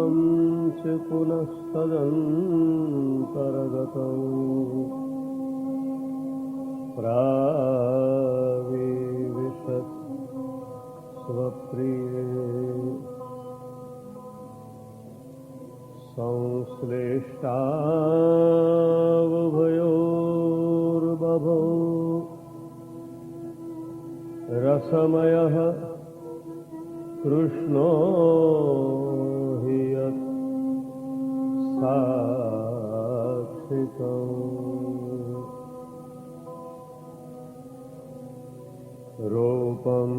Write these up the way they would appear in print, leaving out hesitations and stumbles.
पूर्णं च पुनस्तदन्तर्गतं प्राविशत् स्वप्रिये संश्लेष्टावुभयोर्बभौ रसमयः कृष्णो हि यत् साक्षिकम् रूपं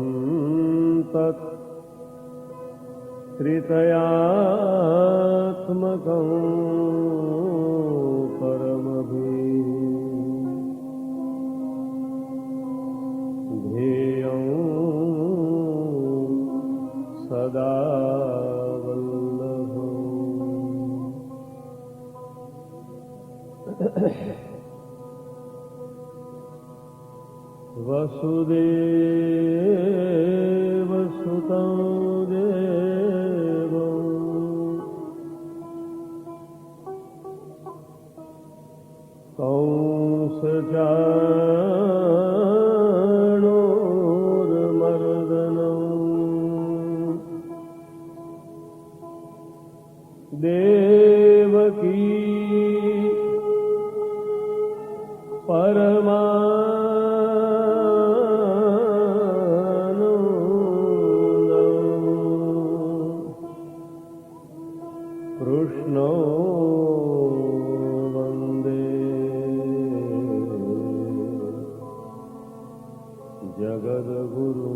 तत् त्रितयात्मकं ध्येयं सदा वल्लभम्। वसुदेवसुतं देवं कंसचाणूरमर्दनम् देवकी कृष्णो वन्दे जगद्गुरु।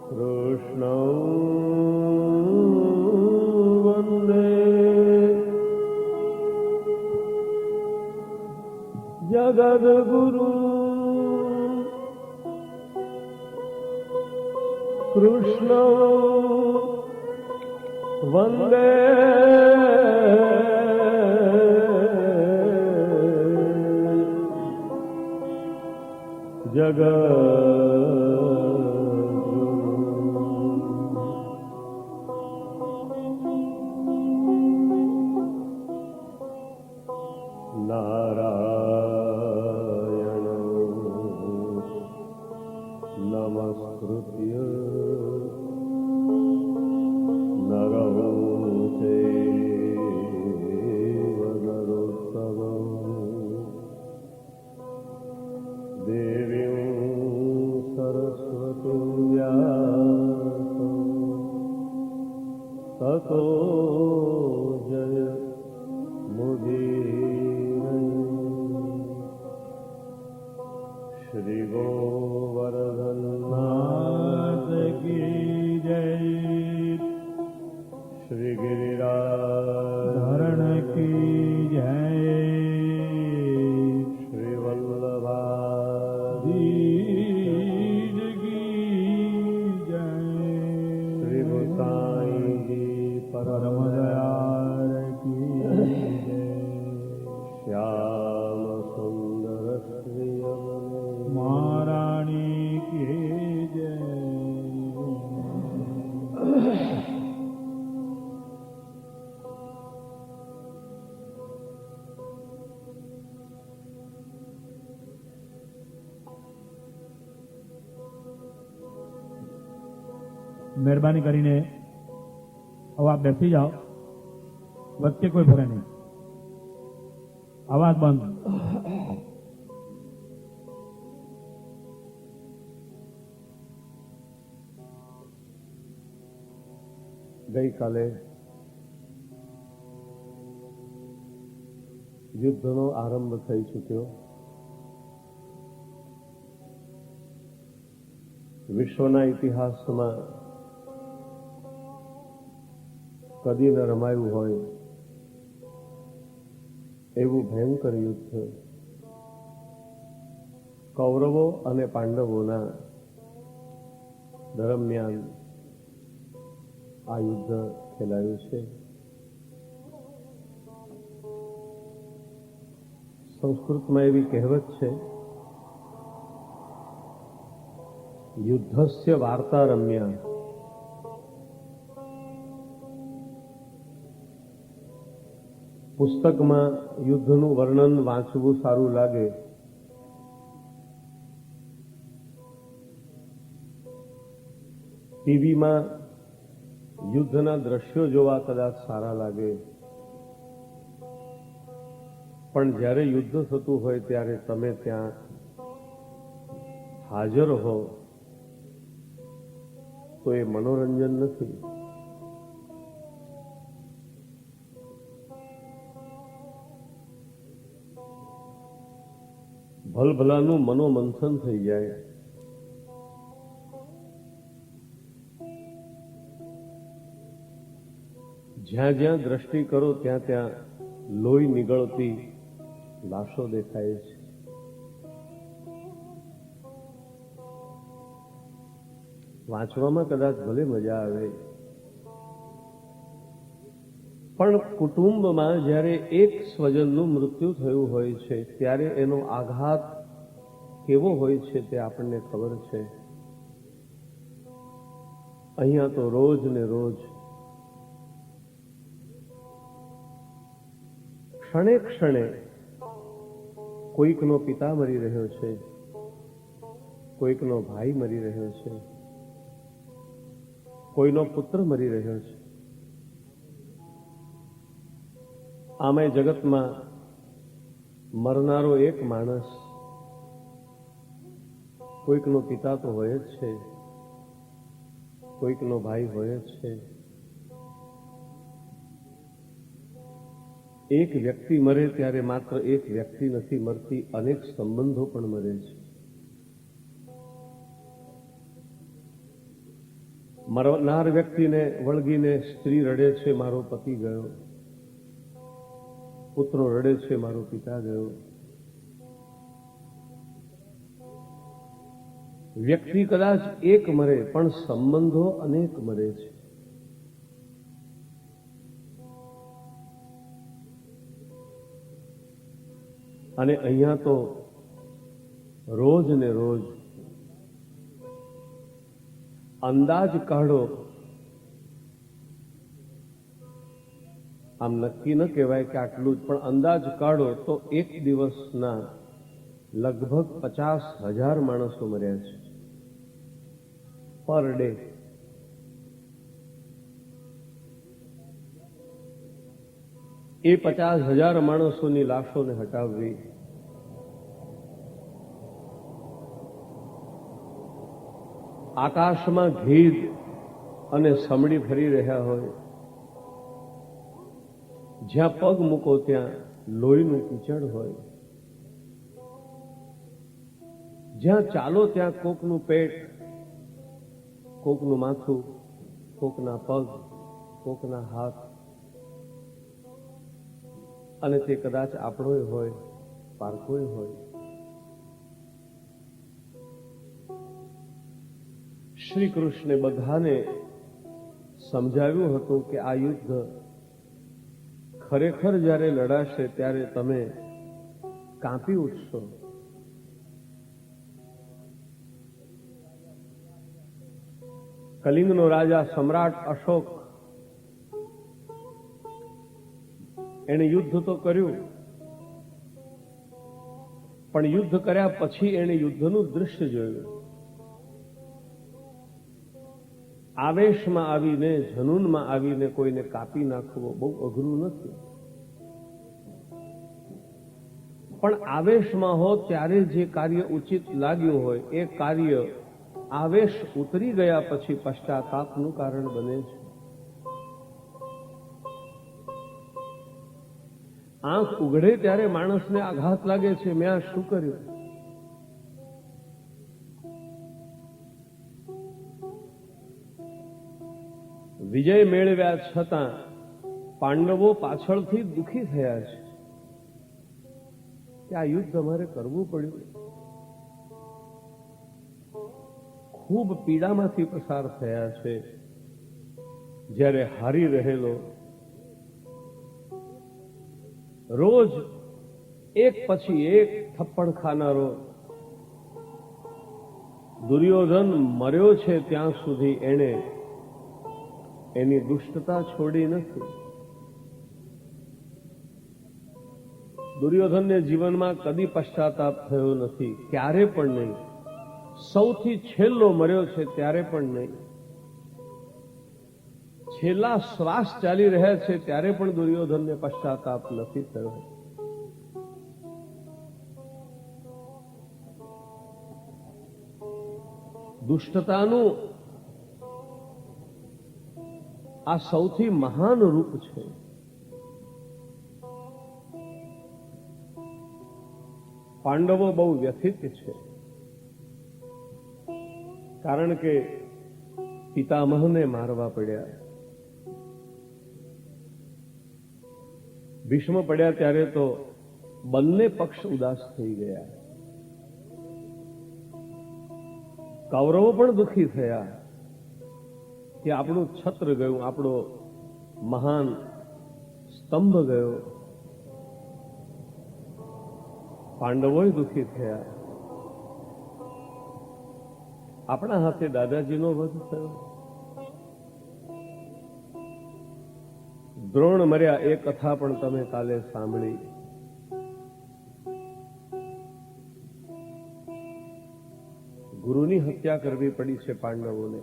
कृष्णो वन्दे जगद्गुरु। कृष्णो वन्दे जगद्गुरु। नारायणं नमस्कृत्य नरं चैव नरोत्तमं देवीं सरस्वतीं व्यासं ततो जयमुदीरये। श्री गोवर्धननाथ की जय। श्री गिरिराज की जय। श्री वल्लभाधीश की जय। श्री गोसाई जी परम दयाल की जय। श्याम सुंदर श्री महारानी की जय। મહેરબાની કરીને હવે આપ બેસી જાઓ, વચ્ચે કોઈ ભરે નહીં, અવાજ બંધ. ગઈકાલે યુદ્ધનો આરંભ થઈ ચૂક્યો. વિશ્વના ઇતિહાસમાં કદી ન રમાયું હોય એવું ભયંકર યુદ્ધ કૌરવો અને પાંડવોના દરમિયાન આ યુદ્ધ ખેલાયું છે. સંસ્કૃતમાં એવી કહેવત છે, યુદ્ધસ્ય વાર્તા રમ્યા પુસ્તકમાં યુદ્ધનું વર્ણન વાંચવું સારું લાગે, ટીવીમાં યુદ્ધના દ્રશ્યો જોવા કદાચ સારા લાગે, પણ જ્યારે યુદ્ધ થતું હોય ત્યારે તમે ત્યાં હાજર હો તો એ મનોરંજન નથી. ભલભલાનું મનોમંથન થઈ જાય. જ્યાં જ્યાં દ્રષ્ટિ કરો ત્યાં ત્યાં લોહી નીગળતી લાશો દેખાય છે. વાંચવામાં કદાચ ભલે મજા આવે, પણ કુટુંબમાં જ્યારે એક સ્વજનનું મૃત્યુ થયું હોય છે ત્યારે એનો આઘાત કેવો હોય છે તે આપણને ખબર છે. અહીંયા તો રોજ ને રોજ ક્ષણે ક્ષણે કોઈકનો પિતા મરી રહ્યો છે, કોઈકનો ભાઈ મરી રહ્યો છે, કોઈનો પુત્ર મરી રહ્યો છે. આમે જગતમાં મરનારો એક માણસ કોઈકનો પિતા તો હોય જ છે, કોઈકનો ભાઈ હોય જ છે. એક વ્યક્તિ મરે ત્યારે માત્ર એક વ્યક્તિ નથી મરતી, અનેક સંબંધો પણ મરે છે. મરનાર વ્યક્તિને વળગીને સ્ત્રી રડે છે, મારો પતિ ગયો. પુત્રો રડે છે, મારો પિતા ગયો. વ્યક્તિ કદાચ એક મરે પણ સંબંધો અનેક મરે છે. અને અહીંયા તો રોજ ને રોજ અંદાજ કાઢો, આમ નક્કી ન કહેવાય કે આટલું જ, પણ અંદાજ કાઢો તો એક દિવસના લગભગ 50,000 માણસો મર્યા છે પર ડે. એ 50,000 માણસોની લાશોને હટાવવી આકાશમાં ગીધ અને સમડી ફરી રહ્યા હોય, જ્યાં પગ મૂકો ત્યાં લોહીનું કીચડ હોય, જ્યાં ચાલો ત્યાં કોકનું પેટ, કોકનું માથું, કોકના પગ, કોકના હાથ, અને તે કદાચ આપણોય હોય, પારકોય હોય. શ્રી કૃષ્ણે બધાને સમજાવ્યું હતું કે આ યુદ્ધ ખરેખર જ્યારે લડાશે ત્યારે તમે કાંપી ઉઠશો. કલિંગનો રાજા સમ્રાટ અશોક, એણે યુદ્ધ તો કર્યું, પણ યુદ્ધ કર્યા પછી એણે યુદ્ધનું દૃશ્ય જોયું. આવેશમાં આવીને, જનૂનમાં આવીને કોઈને કાપી નાખવો બહુ અઘરું નથી, પણ આવેશમાં હો ત્યારે જે કાર્ય ઉચિત લાગ્યું હોય એ કાર્ય આવેશ ઉતરી ગયા પછી પશ્ચાતાપનું કારણ બને છે. આંખ ઉઘડે ત્યારે માણસને આઘાત લાગે છે, મેં આ શું કર્યું. વિજય મેળવ્યા છતાં પાંડવો પાછળથી દુઃખી થયા છે કે આ યુદ્ધ અમારે કરવું પડ્યું. ખૂબ પીડામાંથી પસાર થયા છે. જ્યારે હારી રહેલો રોજ એક પછી એક થપ્પડ ખાનારો દુર્યોધન મર્યો છે ત્યાં સુધી એણે એની દુષ્ટતા છોડી નથી. દુર્યોધનને જીવનમાં કદી પશ્ચાતાપ થયો નથી, ક્યારે પણ નહીં. સૌથી છેલ્લો મર્યો છે ત્યારે પણ નહીં. છેલ્લા શ્વાસ ચાલી રહ્યા છે ત્યારે પણ દુર્યોધનને પશ્ચાતાપ નથી થયો. દુષ્ટતાનું આ સૌથી મહાન રૂપ છે. પાંડવો બહુ વ્યથિત છે, કારણ કે પિતામહને મારવા પડ્યા. ભીષ્મ પડ્યા ત્યારે તો બંને પક્ષ ઉદાસ થઈ ગયા. કૌરવો પણ દુઃખી થયા કે આપણું છત્ર ગયું, આપણો મહાન સ્તંભ ગયો. પાંડવોય દુઃખી થયા, આપણા હાથે દાદાજીનો વધ થયો. દ્રોણ મર્યા એ કથા પણ તમે કાલે સાંભળી. ગુરુની હત્યા કરવી પડી છે પાંડવોને.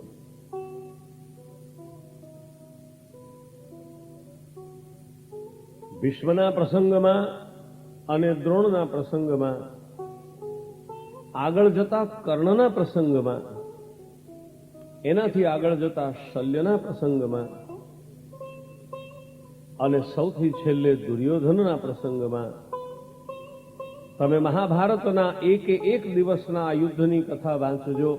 ભીષ્મના પ્રસંગમાં અને દ્રોણના પ્રસંગમાં, આગળ જતા કર્ણના પ્રસંગમાં, એનાથી આગળ જતા શલ્યના પ્રસંગમાં અને સૌથી છેલ્લે દુર્યોધનના પ્રસંગમાં તમે મહાભારતના એક દિવસના આ યુદ્ધની કથા વાંચજો.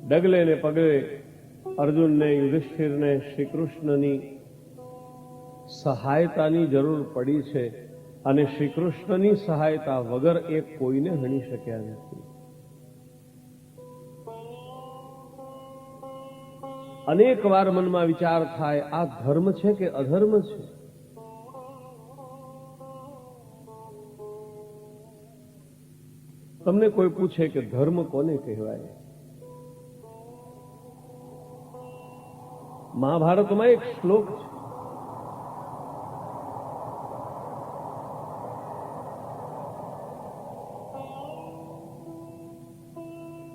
ડગલે ને પગલે અર્જુનને, યુધિષ્ઠિરને શ્રી કૃષ્ણની સહાયતાની જરૂર પડી છે અને શ્રી કૃષ્ણની સહાયતા વગર એ કોઈને હણી શક્યા નથી. અનેક વાર મનમાં વિચાર થાય, આ ધર્મ છે કે અધર્મ છે? તમને કોઈ પૂછે કે ધર્મ કોને કહેવાય? મહાભારતમાં એક શ્લોક છે,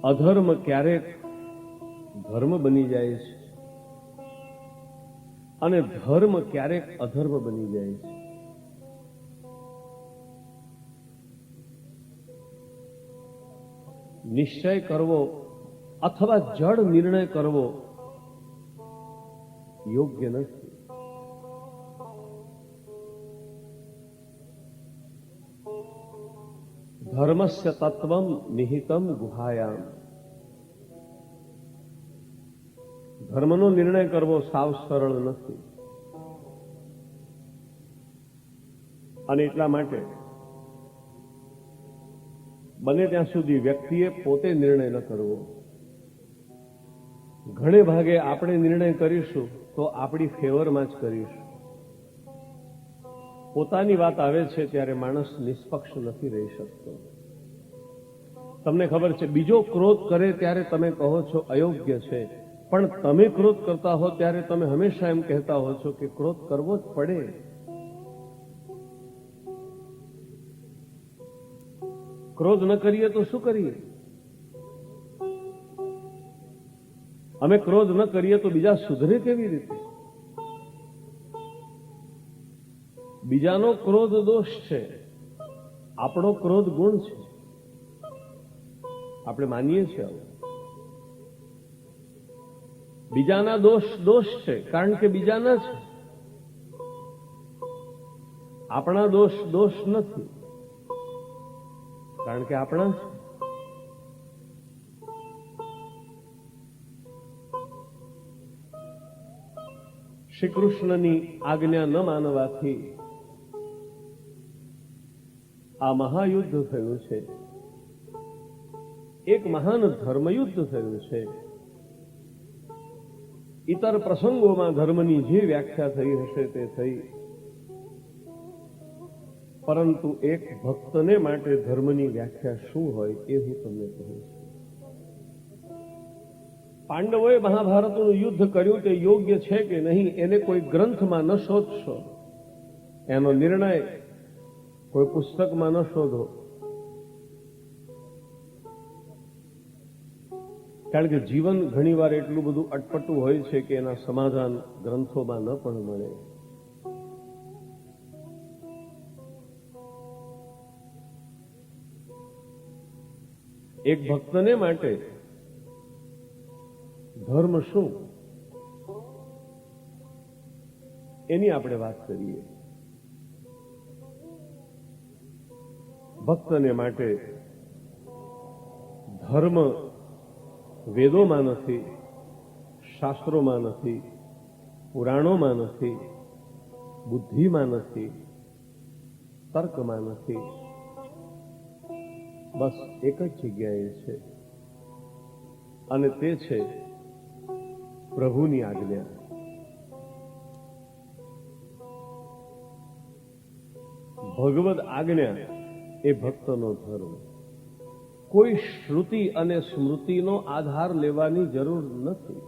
અધર્મ ક્યારેક ધર્મ બની જાય છે અને ધર્મ ક્યારેક અધર્મ બની જાય છે. નિશ્ચય કરવો અથવા જડ નિર્ણય કરવો યોગ્ય નથી. ધર્મસ્ય તત્વમ નિહિતમ ગુહાયામ. ધર્મનો નિર્ણય કરવો સાવ સરળ નથી. અને એટલા માટે બને ત્યાં સુધી વ્યક્તિએ પોતે નિર્ણય ન કરવો. ઘણે ભાગે આપણે નિર્ણય કરીશું તો આપણી ફેવરમાં જ કરીશું. પોતાની વાત આવે છે ત્યારે માણસ નિષ્પક્ષ નથી રહી શકતો. તમને ખબર છે, બીજો ક્રોધ કરે ત્યારે તમે કહો છો અયોગ્ય છે, પણ તમે ક્રોધ કરતા હો ત્યારે તમે હંમેશા એમ કહેતા હો છો કે ક્રોધ કરવો જ પડે. ક્રોધ ન કરીએ તો શું કરીએ? અમે ક્રોધ ન કરીએ તો બીજા સુધરે કેવી રીતે? બીજાનો ક્રોધ દોષ છે, આપણો ક્રોધ ગુણ છે. આપણે માનીએ છીએ આવું. બીજાના દોષ છે કારણ કે બીજાના છે. આપણા દોષ નથી કારણ કે આપણા છે. શ્રી કૃષ્ણની આજ્ઞા ન માનવાથી આ મહાયુદ્ધ થયું છે. એક મહાન ધર્મયુદ્ધ થયું છે. ઇતર પ્રસંગોમાં ધર્મની જે વ્યાખ્યા થઈ હશે તે થઈ, પરંતુ એક ભક્તને માટે ધર્મની વ્યાખ્યા શું હોય એ હું તમને કહું છું. પાંડવોએ મહાભારતનું યુદ્ધ કર્યું તે યોગ્ય છે કે નહીં એને કોઈ ગ્રંથમાં ન શોધશો. એનો નિર્ણય કોઈ પુસ્તકમાં ન શોધો, કારણ કે જીવન ઘણીવાર એટલું બધું અટપટું હોય છે કે એના સમાધાન ગ્રંથોમાં ન પણ મળે. એક ભક્તને માટે ધર્મ શું એની આપણે વાત કરીએ. ભક્તને માટે ધર્મ વેદોમાં નથી, શાસ્ત્રોમાં નથી, પુરાણોમાં નથી, બુદ્ધિમાં નથી, તર્કમાં નથી. બસ એક જ જગ્યાએ છે, અને તે છે પ્રભુની આજ્ઞા. ભગવદ આજ્ઞા એ ભક્તનો ધર્મ. કોઈ શ્રુતિ અને સ્મૃતિનો આધાર લેવાની જરૂર નથી.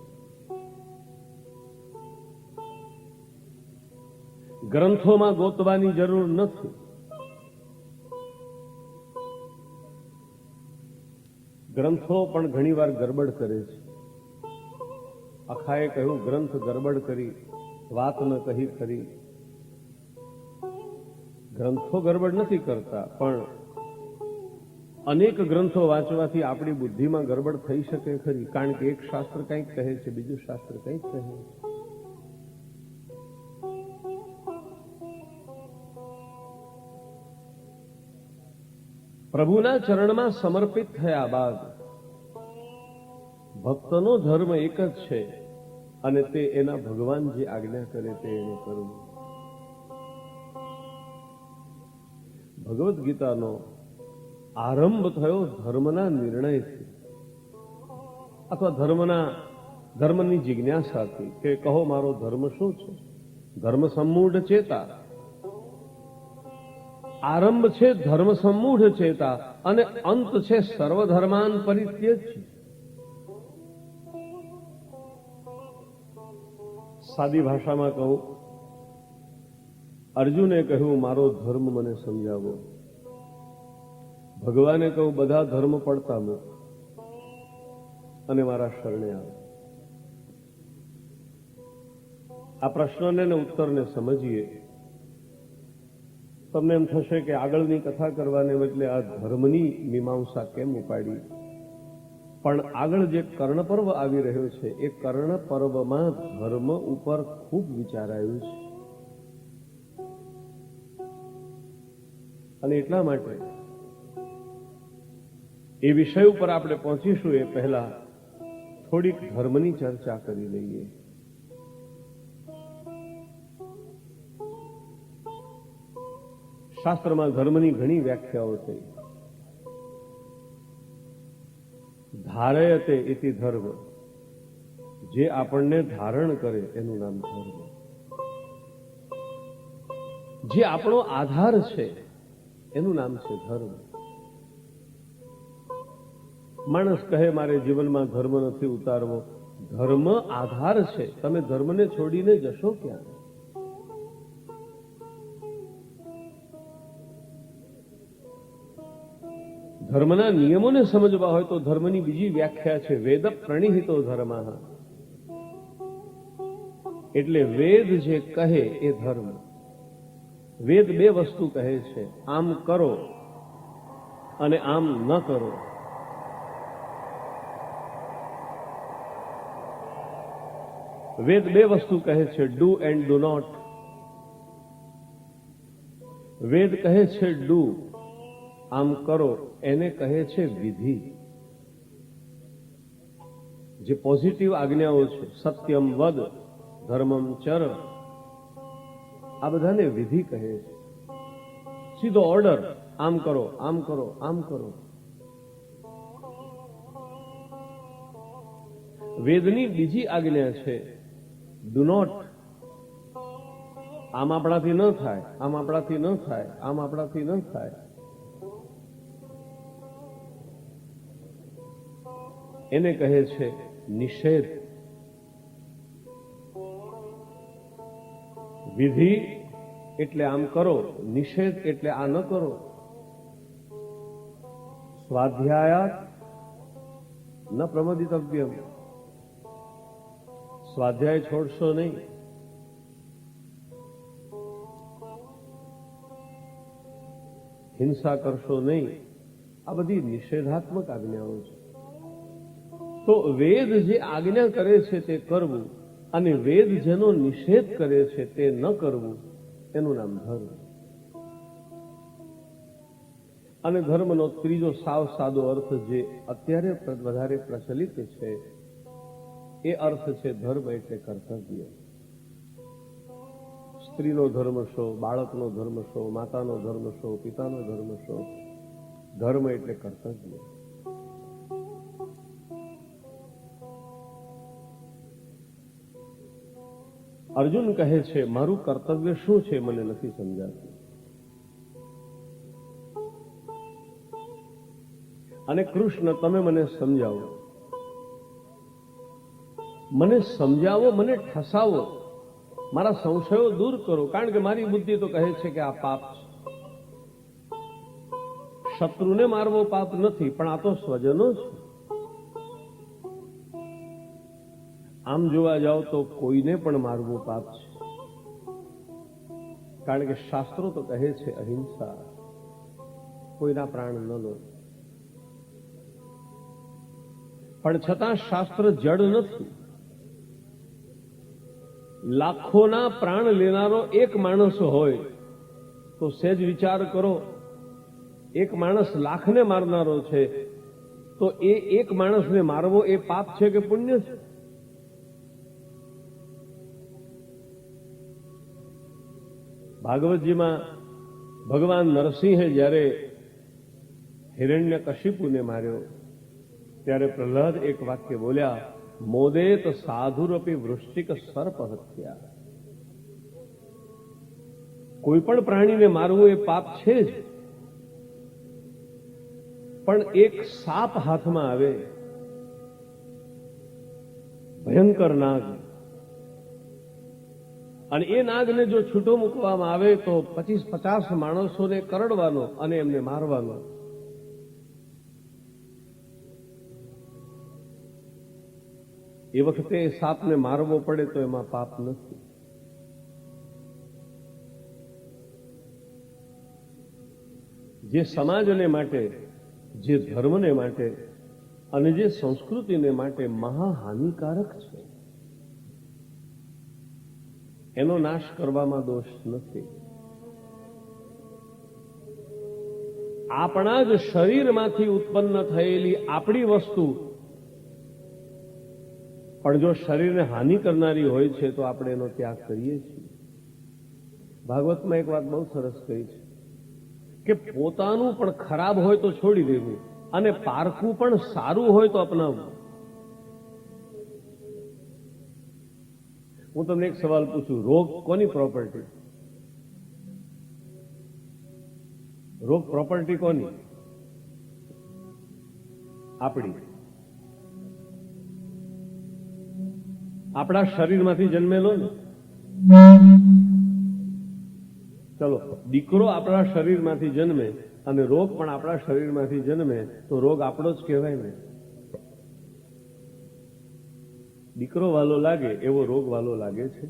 ગ્રંથોમાં ગોતવાની જરૂર નથી. ગ્રંથો પણ ઘણીવાર ગરબડ કરે છે. અખાએ કહ્યું, ગ્રંથ ગરબડ કરી વાત ન કહી ખરી. ગ્રંથો ગરબડ નથી કરતા, પણ અનેક ગ્રંથો વાંચવાથી આપણી બુદ્ધિમાં ગરબડ થઈ શકે ખરી, કારણ કે એક શાસ્ત્ર કંઈક કહે છે, બીજું શાસ્ત્ર કંઈક કહે છે. પ્રભુના ચરણમાં સમર્પિત થયા બાદ ભક્તનો ધર્મ એક જ છે, અને તે એના ભગવાન જે આજ્ઞા કરે તે એને કરવું. ભગવદ્ ગીતાનો આરંભ થયો ધર્મના નિર્ણયથી, અથવા ધર્મની જિજ્ઞાસાથી, કે કહો મારો ધર્મ શું છે. ધર્મ સંમૂઢ ચેતા. આરંભ છે ધર્મ સંમૂઢ ચેતા, અને અંત છે સર્વધર્માન પરિત્યજ્ય. સાદી ભાષામાં કહું, અર્જુને કહ્યું મારો ધર્મ મને સમજાવો. ભગવાને કહ્યું બધા ધર્મ પડતા મૂક અને મારા શરણે આવો. આ પ્રશ્નને અને ઉત્તરને સમજીએ, તમને એમ થશે કે આગળની કથા કરવાને બદલે આ ધર્મની મીમાંસા કેમ ઉપાડી. પણ આગળ જે કર્ણ પર્વ આવી રહ્યો છે, એ કર્ણ પર્વમાં ધર્મ ઉપર ખૂબ વિચારાયું છે. અને એટલા માટે એ વિષય ઉપર આપણે પહોંચીશું એ પહેલા થોડીક ધર્મની ચર્ચા કરી લઈએ. શાસ્ત્રમાં ધર્મની ઘણી વ્યાખ્યાઓ થઈ. ધારયતે ઇતિ ધર્મ, જે આપણને ધારણ કરે એનું નામ ધર્મ. જે આપણો આધાર છે એનું નામ છે ધર્મ. માણસ કહે મારે જીવનમાં ધર્મ નથી ઉતારવો. ધર્મ આધાર છે. તમે ધર્મને છોડીને જશો ક્યાં? ધર્મના નિયમોને સમજવા હોય તો ધર્મની બીજી વ્યાખ્યા છે વેદ પ્રણિહિતો ધર્મ. એટલે વેદ જે કહે એ ધર્મ. વેદ બે વસ્તુ કહે છે, આમ કરો અને આમ ન કરો. વેદ બે વસ્તુ કહે છે, ડુ એન્ડ ડુ નોટ. વેદ કહે છે ડુ, આમ કરો, એને કહે છે વિધિ. જે પોઝિટિવ આજ્ઞાઓ છે, સત્યમ વદ, ધર્મમ ચર, આ બધાને વિધિ કહે છે. સીધો ઓર્ડર, આમ કરો, આમ કરો, આમ કરો. વેદની બીજી આજ્ઞા છે ડુ નોટ. આમ આપણાથી ન થાય, આમ આપણાથી ન થાય, આમ આપણાથી ન થાય. એને કહે છે નિષેધ. વિધિ એટલે આમ કરો, નિષેધ એટલે આ ન કરો. સ્વાધ્યાયાત ન પ્રમદિતવ્યમ, સ્વાધ્યાય છોડશો નહીં. હિંસા કરશો નહીં. આ બધી નિષેધાત્મક આજ્ઞાઓ છે. તો વેદ જે આજ્ઞા કરે છે તે કરવું અને વેદ જેનો નિષેધ કરે છે તે ન કરવું, એનું નામ ધર્મ. અને ધર્મનો ત્રીજો સાવ સાદો અર્થ જે અત્યારે વધારે પ્રચલિત છે એ અર્થ છે ધર્મ એટલે કર્તવ્ય. સ્ત્રીનો ધર્મ શો, બાળકનો ધર્મ શો, માતાનો ધર્મ શો, પિતાનો ધર્મ શો, ધર્મ એટલે કર્તવ્ય. અર્જુન કહે છે મારું કર્તવ્ય શું છે મને નથી સમજાતું. અને કૃષ્ણ તમે મને સમજાવો, મને સમજાવો, મને ઠસાવો, મારા સંશયો દૂર કરો. કારણ કે મારી બુદ્ધિ તો કહે છે કે આ પાપ છે. શત્રુને મારવો પાપ નથી, પણ આ તો સ્વજનો છે. આમ જોવા જાઓ તો કોઈને પણ મારવું પાપ છે. કારણ કે શાસ્ત્રો તો કહે છે અહિંસા, કોઈના પ્રાણ ન લો. પણ છતાં શાસ્ત્ર જડ નથી. લાખોના પ્રાણ લેનારો એક માણસ હોય તો સહેજ વિચાર કરો, એક માણસ લાખને મારનારો છે તો એ એક માણસને મારવો એ પાપ છે કે પુણ્ય છે? ભાગવતજીમાં ભગવાન નરસિંહે જ્યારે હિરણ્યકશિપુને માર્યો ત્યારે પ્રહલાદ એક વાક્ય બોલ્યા, મોદેત સાધુરપી વૃશ્ચિક સર્પ હત્યા. કોઈ પણ પ્રાણીને મારવું એ પાપ છે જ, પણ એક સાપ હાથમાં આવે, ભયંકર નાગ, અને એ નાગને જો છૂટો મૂકવામાં આવે તો 25-50 માણસોને કરડવાનો અને એમને મારવાનો. એ વખતે સાપને મારવો પડે તો એમાં પાપ નથી. જે સમાજને માટે, જે ધર્મને માટે અને જે સંસ્કૃતિને માટે મહાહાનિકારક છે એનો નાશ કરવામાં દોષ નથી. આપણા જ શરીરમાંથી ઉત્પન્ન થયેલી આપણી વસ્તુ પણ જો શરીરને હાનિ કરનારી હોય છે તો આપણે એનો ત્યાગ કરીએ છીએ. ભાગવતમાં એક વાત બહુ સરસ કહી છે કે પોતાનું પણ ખરાબ હોય તો છોડી દેવું અને પારખું પણ સારું હોય તો અપનાવવું. હું તમને એક સવાલ પૂછું, રોગ કોની પ્રોપર્ટી? રોગ પ્રોપર્ટી કોની? આપણી. આપણા શરીરમાંથી જન્મેલો ને. ચલો, દીકરો આપણા શરીરમાંથી જન્મે અને રોગ પણ આપણા શરીરમાંથી જન્મે તો રોગ આપણો જ કહેવાય ને. દીકરો વાલો લાગે એવો રોગ વાલો લાગે છે.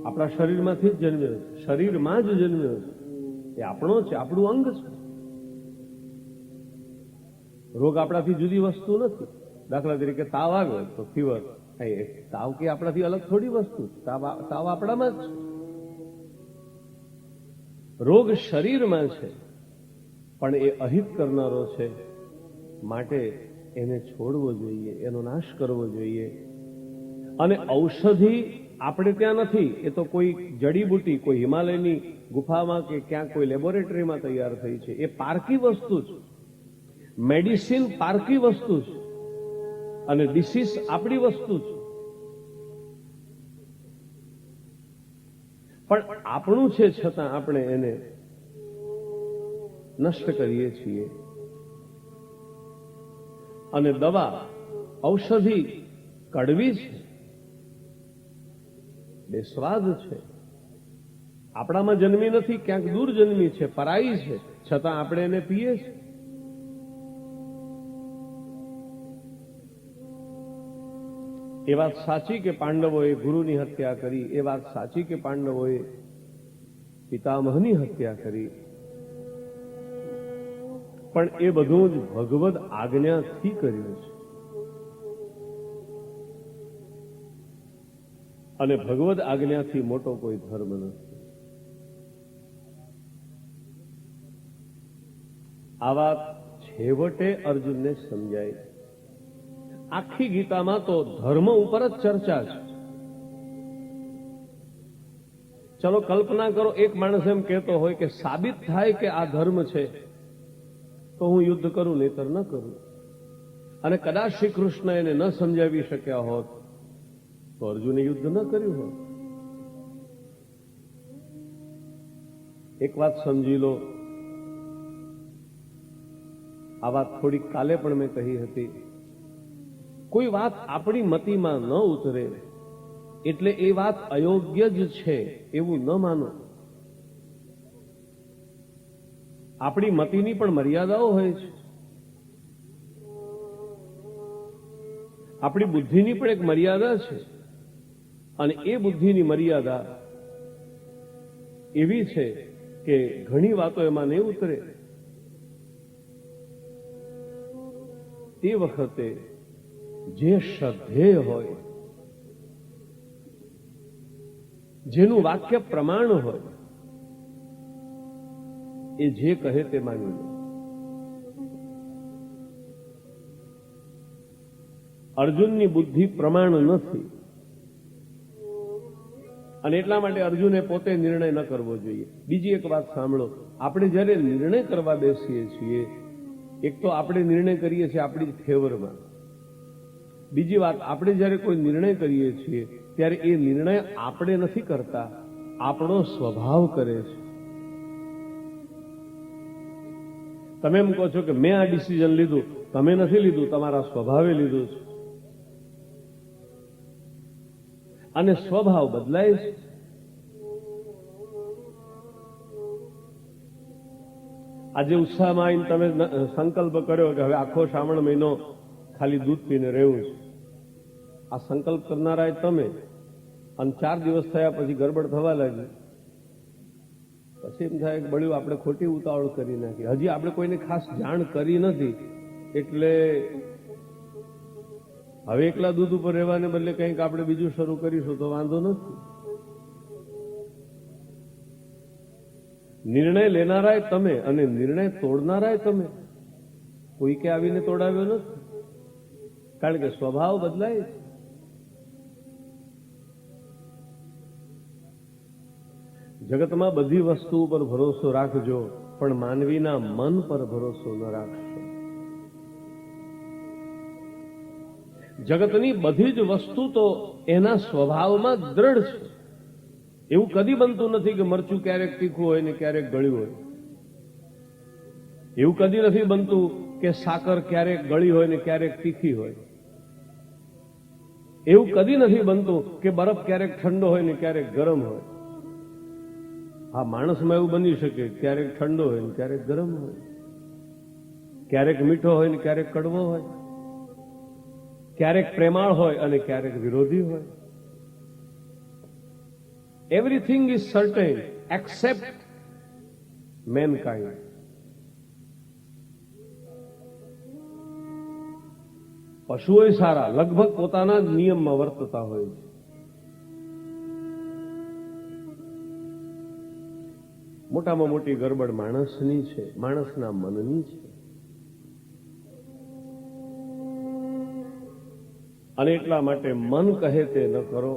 આપણા શરીરમાંથી જ જન્મ્યો છે, શરીરમાં જ જન્મ્યો છે, એ આપણો છે, આપણું અંગ છે. રોગ આપણાથી જુદી વસ્તુ નથી. દાખલા તરીકે તાવ આવ્યો તો ફીવર, તાવ કે આપણાથી અલગ થોડી વસ્તુ છે. તાવ આપણામાં જ છે. રોગ શરીરમાં છે પણ એ અહિત કરનારો છે, માટે એને છોડવો જોઈએ, એનો નાશ કરવો જોઈએ. અને ઔષધિ આપણે ત્યાં નથી, એ તો કોઈ જડીબુટી કોઈ હિમાલયની ગુફામાં કે ક્યાંક કોઈ લેબોરેટરીમાં તૈયાર થઈ છે. એ પારકી વસ્તુ છે. મેડિસિન પારકી વસ્તુ છે અને ડિસીઝ આપણી વસ્તુ છે. પણ આપણું છે છતાં આપણે એને નષ્ટ કરીએ છીએ. અને દવા, ઔષધિ કડવી છે, બેસ્વાદ છે. આપણામાં જન્મી નથી, ક્યાંક દૂર જન્મી છે, પરાઈ છે, છતાં આપણે એને પીએ છીએ. એ વાત સાચી કે પાંડવોએ ગુરુની હત્યા કરી, એ વાત સાચી કે પાંડવોએ પિતામહની હત્યા કરી, પણ એ બધું જ ભગવદ આજ્ઞાથી કર્યું છે. અને ભગવદ આજ્ઞાથી મોટો કોઈ ધર્મ નથી. આ વાત છેવટે અર્જુનને સમજાય. આખી ગીતામાં તો ધર્મ ઉપર જ ચર્ચા છે. ચલો કલ્પના કરો, એક માણસ એમ કહેતો હોય કે સાબિત થાય કે આ ધર્મ છે તો હું યુદ્ધ કરું, નહીતર ન કરું. અને કદાચ શ્રી કૃષ્ણ એને ન સમજાવી શક્યા હોત તો અર્જુને યુદ્ધ ન કર્યું હોત. એક વાત સમજી લો, આ વાત થોડી કાલે પણ મેં કહી હતી. કોઈ વાત આપણી મતિમાં ન ઉતરે એટલે એ વાત અયોગ્ય જ છે એવું ન માનો. આપણી મતિની પણ મર્યાદાઓ હોય છે. આપણી બુદ્ધિની પણ એક મર્યાદા છે, અને એ બુદ્ધિની મર્યાદા એવી છે કે ઘણી વાતો એમાં નહીં ઉતરે. તે વખતે જે શ્રદ્ધેય હોય, જેનું વાક્ય પ્રમાણ હોય, એ જે કહે તે માની લો. અર્જુનની બુદ્ધિ પ્રમાણ નથી, અને એટલા માટે અર્જુને પોતે નિર્ણય ન કરવો જોઈએ. બીજી એક વાત સાંભળો, આપણે જ્યારે નિર્ણય કરવા બેસીએ છીએ, એક તો આપણે નિર્ણય કરીએ છીએ આપણી ફેવરમાં. બીજી વાત, આપણે જ્યારે કોઈ નિર્ણય કરીએ છીએ ત્યારે એ નિર્ણય આપણે નથી કરતા, આપણો સ્વભાવ કરે છે. તમે એમ કહો છો કે મેં આ ડિસિઝન લીધું, તમે નથી લીધું, તમારા સ્વભાવે લીધું છે. અને સ્વભાવ બદલાય છે. આજે ઉત્સાહમાં આવીને તમે સંકલ્પ કર્યો કે હવે આખો શ્રાવણ મહિનો ખાલી દૂધ પીને રહેવું છે. આ સંકલ્પ કરનારા તમે, અને 4 દિવસ થયા પછી ગડબડ થવા લાગી, પછી એમ થાય કે બળ્યું આપણે ખોટી ઉતાવળ કરી નાખી. હજી આપણે કોઈને ખાસ જાણ કરી નથી, એટલે હવે એકલા દૂધ ઉપર રહેવાને બદલે કંઈક આપણે બીજું શરૂ કરીશું તો વાંધો નથી. નિર્ણય લેનારાય તમે અને નિર્ણય તોડનારાય તમે. કોઈ કે આવીને તોડાવ્યો નથી, કારણ કે સ્વભાવ બદલાય છે. જગતમાં બધી વસ્તુ ઉપર ભરોસો રાખજો, પણ માનવીના મન પર ભરોસો ન રાખશો. જગતની બધી જ વસ્તુ તો એના સ્વભાવમાં દ્રઢ છે. એવું કદી બનતું નથી કે મરચું ક્યારેક તીખું હોય ને ક્યારેક ગળ્યું હોય. એવું કદી નથી બનતું કે સાકર ક્યારેક ગળી હોય ને ક્યારેક તીખી હોય. એવું કદી નથી બનતું કે બરફ ક્યારેક ઠંડો હોય ને ક્યારેક ગરમ હોય. હા, માણસમાં એવું બની શકે, ક્યારેક ઠંડો હોય ને ક્યારેક ગરમ હોય, ક્યારેક મીઠો હોય ને ક્યારેક કડવો હોય, ક્યારેક પ્રેમાળ હોય અને ક્યારેક વિરોધી હોય. Everything is certain accept mankind. પશુઓ સારા, લગભગ પોતાના જ નિયમમાં વર્તતા હોય છે. મોટામાં મોટી ગરબડ માણસની છે, માણસના મનની છે. અને એટલા માટે મન કહે તે ન કરો,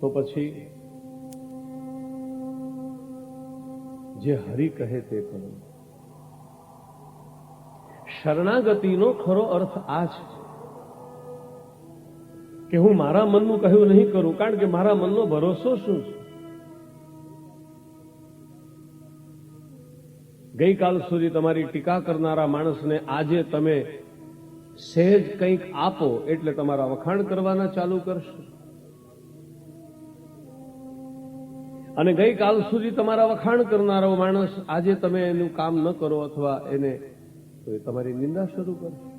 તો પછી જે હરિ કહે તે કરો. શરણાગતિનો ખરો અર્થ આ છે કે હું મારા મનનું કહ્યું નહીં કરું, કારણ કે મારા મનનો ભરોસો શું છે. ગઈકાલ સુધી તમારી ટીકા કરનારા માણસને આજે તમે સહેજ કંઈક આપો એટલે તમારા વખાણ કરવાના ચાલુ કરશે. અને ગઈકાલ સુધી તમારા વખાણ કરનારો માણસ આજે તમે એનું કામ ન કરો અથવા એને તો એ તમારી નિંદા શરૂ કરશે.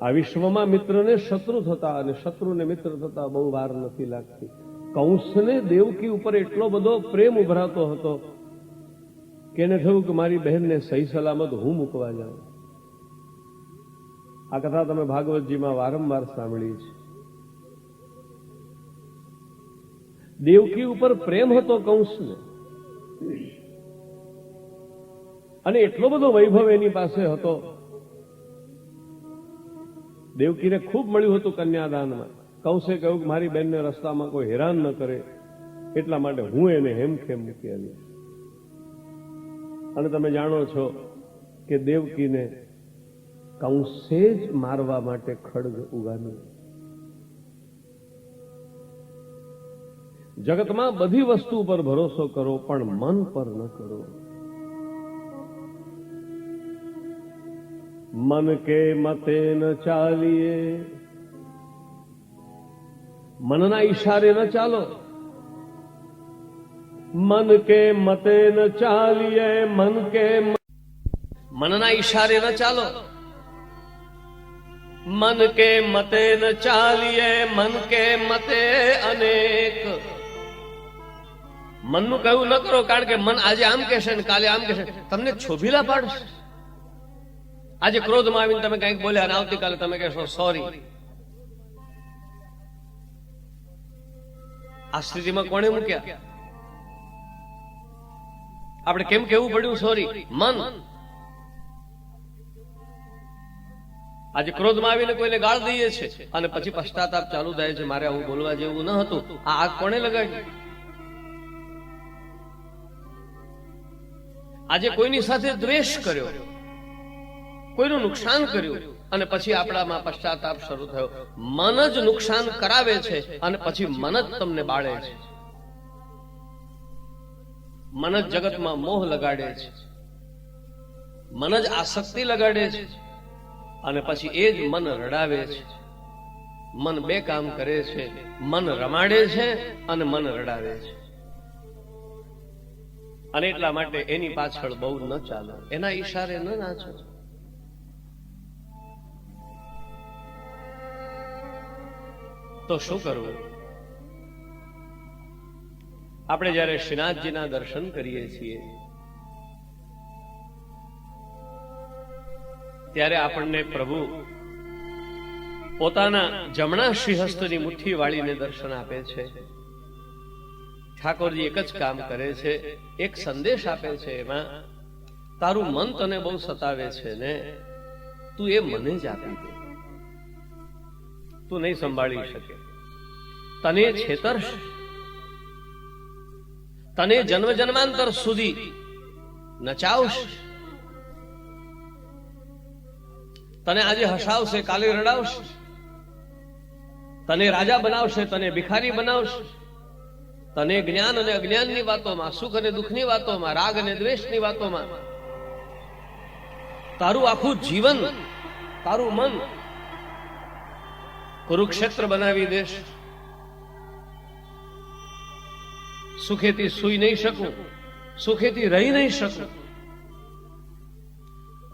આ વિશ્વમાં મિત્રને શત્રુ થતા અને શત્રુને મિત્ર થતા બહુ વાર નથી લાગતી. કંસને દેવકી ઉપર એટલો બધો પ્રેમ ઉભરાતો હતો કે એને થયું કે મારી બહેનને સહી સલામત હું મૂકવા જાઉં. આ કથા તમે ભાગવતજીમાં વારંવાર સાંભળી છે. દેવકી ઉપર પ્રેમ હતો કંસને, અને એટલો બધો વૈભવ એની પાસે હતો. દેવકીને ખૂબ મળ્યું હતું કન્યાદાનમાં. કંસે કહ્યું કે મારી બહેનને રસ્તામાં કોઈ હેરાન ન કરે એટલા માટે હું એને હેમખેમ મૂકી આવી. અને તમે જાણો છો કે દેવકીને કંસે જ મારવા માટે ખડગ ઉગામ્યું. જગતમાં બધી વસ્તુ પર ભરોસો કરો પણ મન પર ન કરો. મન કે મતે ન ચાલીએ, મનના ઈશારે ન ચાલો. મન કે મતે ન ચાલીએ, મનના ઈશારે ન ચાલો. મન કે મતે ન ચાલીએ, મન કે મતે અનેક. મનનું કહેવું ન કરો, કારણ કે મન આજે આમ કહેશે ને કાલે આમ કહેશે, તમને છોભીલા પાડશે. આજે ક્રોધમાં આવીને તમે કંઈક બોલ્યા અને આવતીકાલે તમે કહેશો સોરી. આ સ્થિતિમાં કોણે મૂક્યા? આપણે કેમ કેવું પડ્યું સોરી? મન. આજે ક્રોધમાં આવીને કોઈને ગાળ દઈએ છે અને પછી પશ્ચાતાપ ચાલુ થાય છે, મારે આવું બોલવા જેવું ન હતું. આ આગ કોણે લગાડી? આજે કોઈની સાથે દ્વેષ કર્યો, કોઈનું નુકસાન કર્યું અને પછી આપણામાં પશ્ચાતાપ શરૂ થયો. મન જ નુકસાન કરાવે છે અને પછી મન જ તમને બાળે છે. મન જ જગતમાં મોહ લગાડે છે, મન જ આસક્તિ લગાડે છે અને પછી એ જ મન રડાવે છે. મન બે કામ કરે છે, મન રમાડે છે અને મન રડાવે છે. અને એટલા માટે એની પાછળ બહુ ન ચાલો, એના ઈશારે ન નાચો. તો શું કરવું? આપણે જયારે શ્રીનાથજીના દર્શન કરીએ છીએ ત્યારે આપણને પ્રભુ પોતાના જમણા શ્રીહસ્તની મુઠ્ઠી વાળીને દર્શન આપે છે. ઠાકોરજી એક જ કામ કરે છે, એક સંદેશ આપે છે. એમાં તારું મન તને બહુ સતાવે છે ને, તું એ મને જ આપી દે. તું નહીં સંભાળી શકે, તને છેતરશે, તને જન્મ જન્માંતર સુધી નચાવશે, તને આજે હસાવશે, કાલે રડાવશે, તને રાજા બનાવશે, તને ભિખારી બનાવશે, તને જ્ઞાન અને અજ્ઞાનની વાતોમાં, સુખ અને દુઃખની વાતોમાં, રાગ અને દ્વેષની વાતોમાં તારું આખું જીવન, તારું મન કુરુક્ષેત્ર બનાવી દેશે. સુખેથી સૂઈ નહીં શકું, સુખેથી રહી નહીં શકું.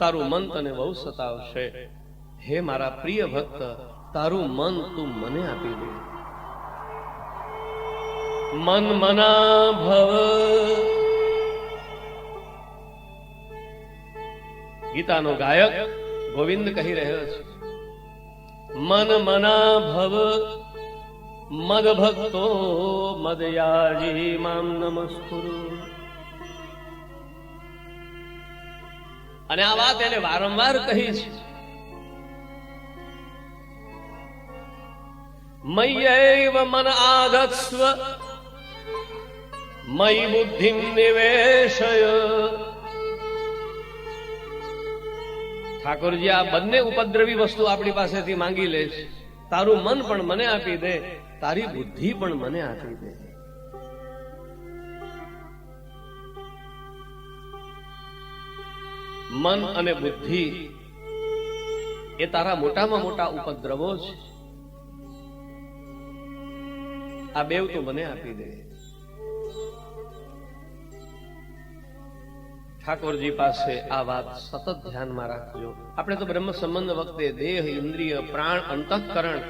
તારું મન તને બહુ સતાવશે. હે મારા પ્રિય ભક્ત, તારું મન તું મને આપી દે. મન મના ભવ. ગીતાનો ગાયક ગોવિંદ કહી રહ્યો છે, મન મના ભવ મદ ભક્તો મદયાજી મામ નમસ્કુરુ. અને આ વાત એને વારંવાર કહી છે. મય્યૈવ મન આધત્સ્વ મયિ બુદ્ધિમ નિવેશય. ઠાકોરજી આ બંને ઉપદ્રવી વસ્તુ આપણી પાસેથી માંગી લે છે. તારું મન પણ મને આપી દે, તારી બુદ્ધિ પણ મને આપી દે. મન અને બુદ્ધિ એ તારા મોટામાં મોટા ઉપદ્રવો છે. આ બેવ તો મને આપી દે. ઠાકોરજી પાસે આ વાત સતત ધ્યાનમાં રાખજો. આપણે તો બ્રહ્મ સંબંધ વખતે દેહ, ઇન્દ્રિય, પ્રાણ, અંતઃકરણ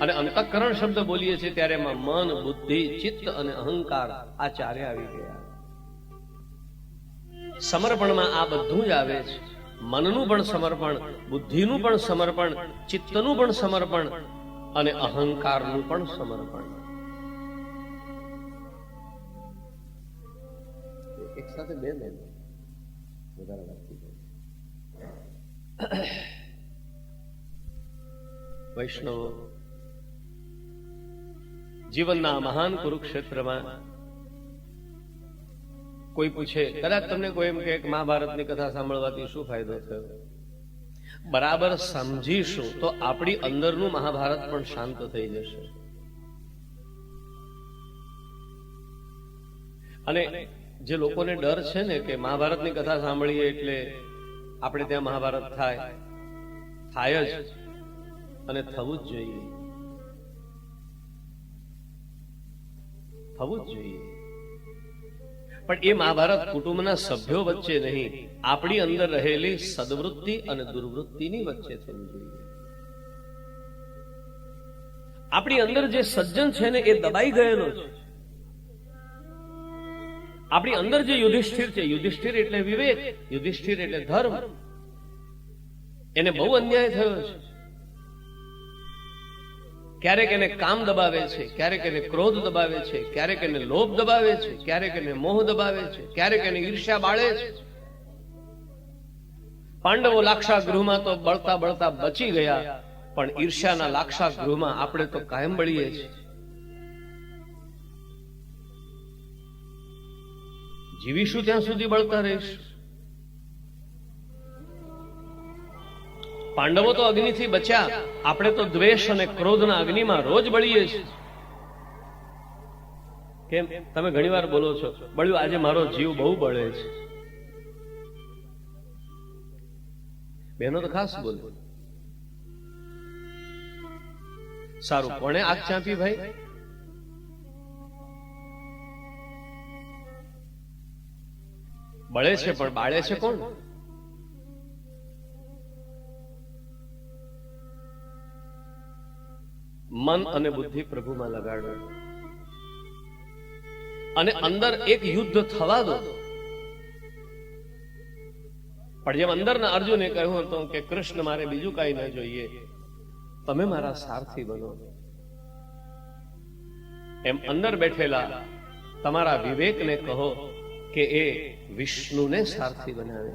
અને અંતઃકરણ શબ્દ બોલીએ છીએ ત્યારે એમાં મન, બુદ્ધિ, ચિત્ત અને અહંકાર આ ચારે આવી ગયા. સમર્પણમાં આ બધું જ આવે છે. મનનું પણ સમર્પણ, બુદ્ધિનું પણ સમર્પણ, ચિત્તનું પણ સમર્પણ અને અહંકારનું પણ સમર્પણ. એક સાથે બે ને વધારે વાતચીત. વૈષ્ણવ જીવનના મહાન કુરુક્ષેત્રમાં કોઈ પૂછે, કદાચ તમને કોઈ એમ કે મહાભારતની કથા સાંભળવાથી શું ફાયદો થયો? બરાબર સમજીશું તો આપણી અંદરનું મહાભારત પણ શાંત થઈ જશે. અને જે લોકોને ડર છે ને કે મહાભારતની કથા સાંભળીએ એટલે આપણે ત્યાં મહાભારત થાય જ અને થવું જ જોઈએ, થવું જ જોઈએ. પણ એ મહાભારત કુટુંબના સભ્યો વચ્ચે નહીં, આપણી અંદર રહેલી સદવૃત્તિ અને દુર્વૃત્તિની વચ્ચે થવું જોઈએ. આપણી અંદર જે સજ્જન છે ને એ દબાઈ ગયેલો છે. આપણી અંદર જે યુધિષ્ઠિર છે, યુધિષ્ઠિર એટલે વિવેક, યુધિષ્ઠિર એટલે ધર્મ, એને બહુ અન્યાય થયો છે. ક્યારેક એને કામ દબાવે છે, ક્યારેક એને ક્રોધ દબાવે છે, ક્યારેક એને લોભ દબાવે છે, ક્યારેક એને મોહ દબાવે છે, ક્યારેક એને ઈર્ષ્યા બાળે છે. પાંડવો લાક્ષા ગૃહમાં તો બળતા બળતા બચી ગયા, પણ ઈર્ષ્યાના લાક્ષા ગૃહમાં આપણે તો કાયમ બળીએ છીએ. જીવીશું ત્યાં સુધી બળતા રહીશું. પાંડવો તો અગ્નિથી બચ્યા, આપણે તો દ્વેષ અને ક્રોધના અગ્નિમાં રોજ બળીએ છીએ. કેમ? તમે ઘણી વાર બોલો છો, બળ્યું આજે મારો જીવ બહુ બળે છે. બહેનો તો ખાસ બોલો. સારું, કોણે આગ ચાંપી ભાઈ? બળે છે પણ બાળે છે કોણ? મન અને બુદ્ધિ પ્રભુમાં લગાડો અને અંદર એક યુદ્ધ થવા દો. પણ જેમ અંદરના અર્જુને કહ્યું હતું કે કૃષ્ણ મારે બીજું કઈ ન જોઈએ, તમે મારા સારથી બનો, એમ અંદર બેઠેલા તમારા વિવેકને કહો કે એ વિષ્ણુને સારથી બનાવે.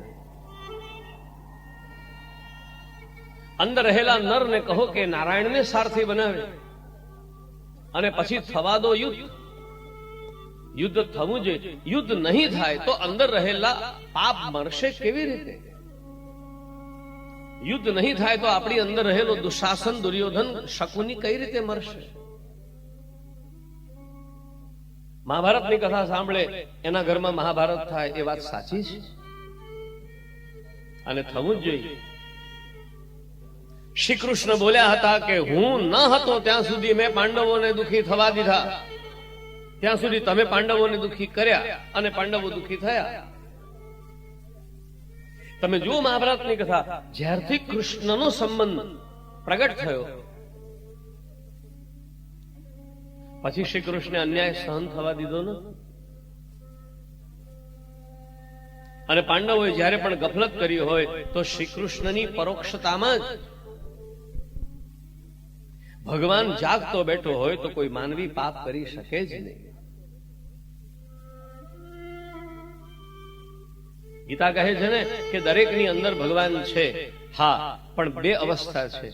અંદર રહેલા નરને કહો કે નારાયણને સારથી બનાવે. અને પછી થવા દો યુદ્ધ. યુદ્ધ થવું જોઈએ. યુદ્ધ નહીં થાય તો અંદર રહેલા પાપ મરશે કેવી રીતે? યુદ્ધ નહીં થાય તો આપણી અંદર રહેલો દુશાસન, દુર્યોધન, શકુની કઈ રીતે મરશે? મહાભારતની કથા સાંભળે એના ઘરમાં મહાભારત થાય એ વાત સાચી છે અને થવું જ જોઈએ. શ્રી કૃષ્ણ બોલ્યા હતા કે હું ન હતો ત્યાં સુધી મેં પાંડવોને દુઃખી થવા દીધા, ત્યાં સુધી તમે પાંડવોને દુઃખી કર્યા અને પાંડવો દુઃખી થયા. તમે જુઓ મહાભારતની કથા, જ્યારથી કૃષ્ણનો સંબંધ પ્રગટ થયો પછી શ્રી કૃષ્ણે અન્યાય સહન થવા દીધો ને. અને પાંડવોએ જ્યારે પણ ગફલત કરી હોય તો શ્રી કૃષ્ણની પરોક્ષતામાં જ ભગવાન જાગતો બેઠો હોય તો કોઈ માનવી પાપ કરી શકે જ નહીં. ગીતા કહે છે ને કે દરેકની અંદર ભગવાન છે. હા, પણ બે અવસ્થા છે,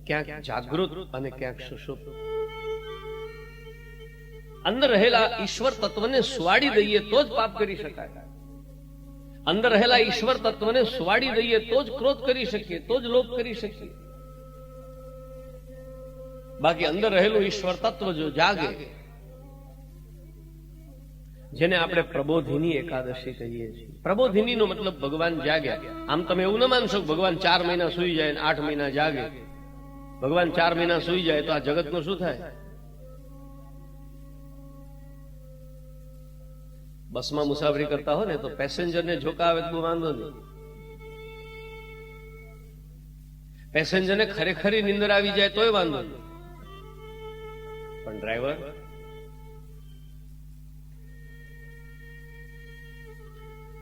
ક્યાંક જાગૃત અને ક્યાંક સુષુપ્ત. અંદર રહેલા ઈશ્વર તત્વને સુવાડી દઈએ તો જ પાપ કરી શકાય. અંદર રહેલા ઈશ્વર તત્વને સુવાડી દઈએ તો જ ક્રોધ કરી શકીએ, તો જ લોભ કરી શકીએ. બાકી અંદર રહેલું ઈશ્વર તત્વ જો જાગે, જેને આપણે પ્રબોધિની એકાદશી કહીએ છીએ. પ્રબોધિનીનો મતલબ ભગવાન જાગ્યા. આમ તમે એવું ન માનશો કે ભગવાન 4 મહિના સૂઈ જાય અને 8 મહિના જાગે. ભગવાન 4 મહિના સૂઈ જાય તો આ જગતનું શું થાય? બસમાં મુસાફરી કરતા હોય ને તો પેસેન્જરને ઝોકા આવે તો વાંધો નહીં. પેસેન્જરને ખરેખરી નીંદર આવી જાય તોય વાંધો નહીં, પણ ડ્રાઈવર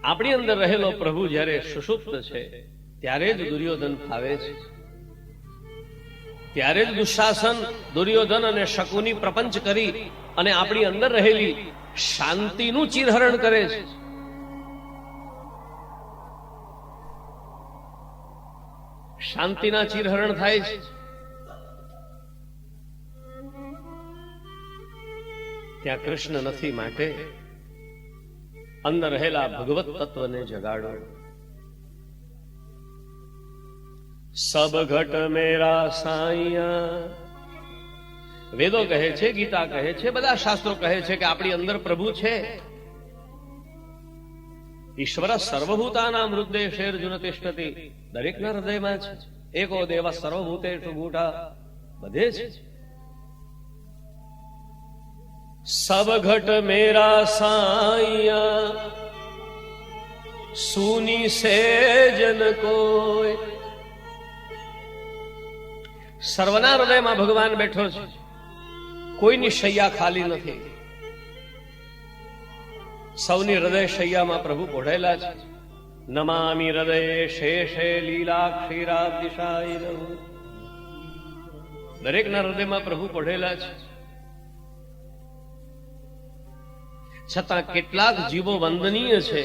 આપણી અંદર રહેલો પ્રભુ જ્યારે સુષુપ્ત છે ત્યારે જ દુર્યોધન ફાવે છે, ત્યારે જ દુશાસન, દુર્યોધન અને શકુની પ્રપંચ કરી અને આપણી અંદર રહેલી શાંતિનું ચીરહરણ કરે છે. શાંતિના ચીરહરણ થાય છે. ત્યાં કૃષ્ણ નથી, માટે અંદર રહેલા ભગવત તત્વને જગાડો. સબ ઘટ મેરા સાઈયા. વેદો કહે છે, ગીતા કહે છે, બધા શાસ્ત્રો કહે છે કે આપણી અંદર પ્રભુ છે. ઈશ્વર સર્વભૂતાનામ હૃદયશેર્જુન તિષ્ઠતિ. દરેકના હૃદયમાં છે. એકો દેવ સર્વભૂતેષુ ગૂઢા. બધે છે. સબ ઘટ મેરા સાઈયા, સુની સે જન કોઈ. સર્વના હૃદયમાં ભગવાન બેઠો છે. કોઈની શૈયા ખાલી નથી. સૌની હૃદય શૈયામાં પ્રભુ પોઢેલા છે. નમામિ હૃદય શેષે લીલા ક્ષીરાબ્દિશાય. દરેકના હૃદયમાં પ્રભુ પોઢેલા છે. છતાં કેટલાક જીવો વંદનીય છે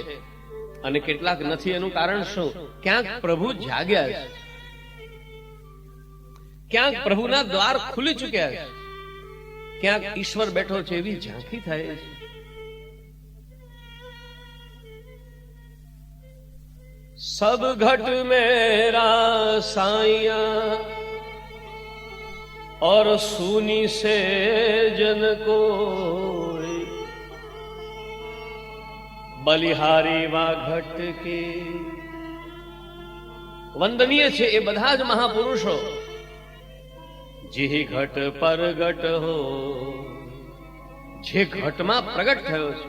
અને કેટલાક નથી. એનું કારણ શું? ક્યાંક પ્રભુ જાગ્યા છે, ક્યાંક પ્રભુના દ્વાર ખુલી ચૂક્યા છે, ક્યાંક ઈશ્વર બેઠો છે એવી ઝાંખી થાય છે. સબ ઘટ મેરા સાઈયા और सुनी से जन कोई. બલિહારી વા ઘટ કે. વંદનીય છે એ બધા જ મહાપુરુષો જે ઘટ પરગટ હો, જે ઘટમાં પ્રગટ થયો છે.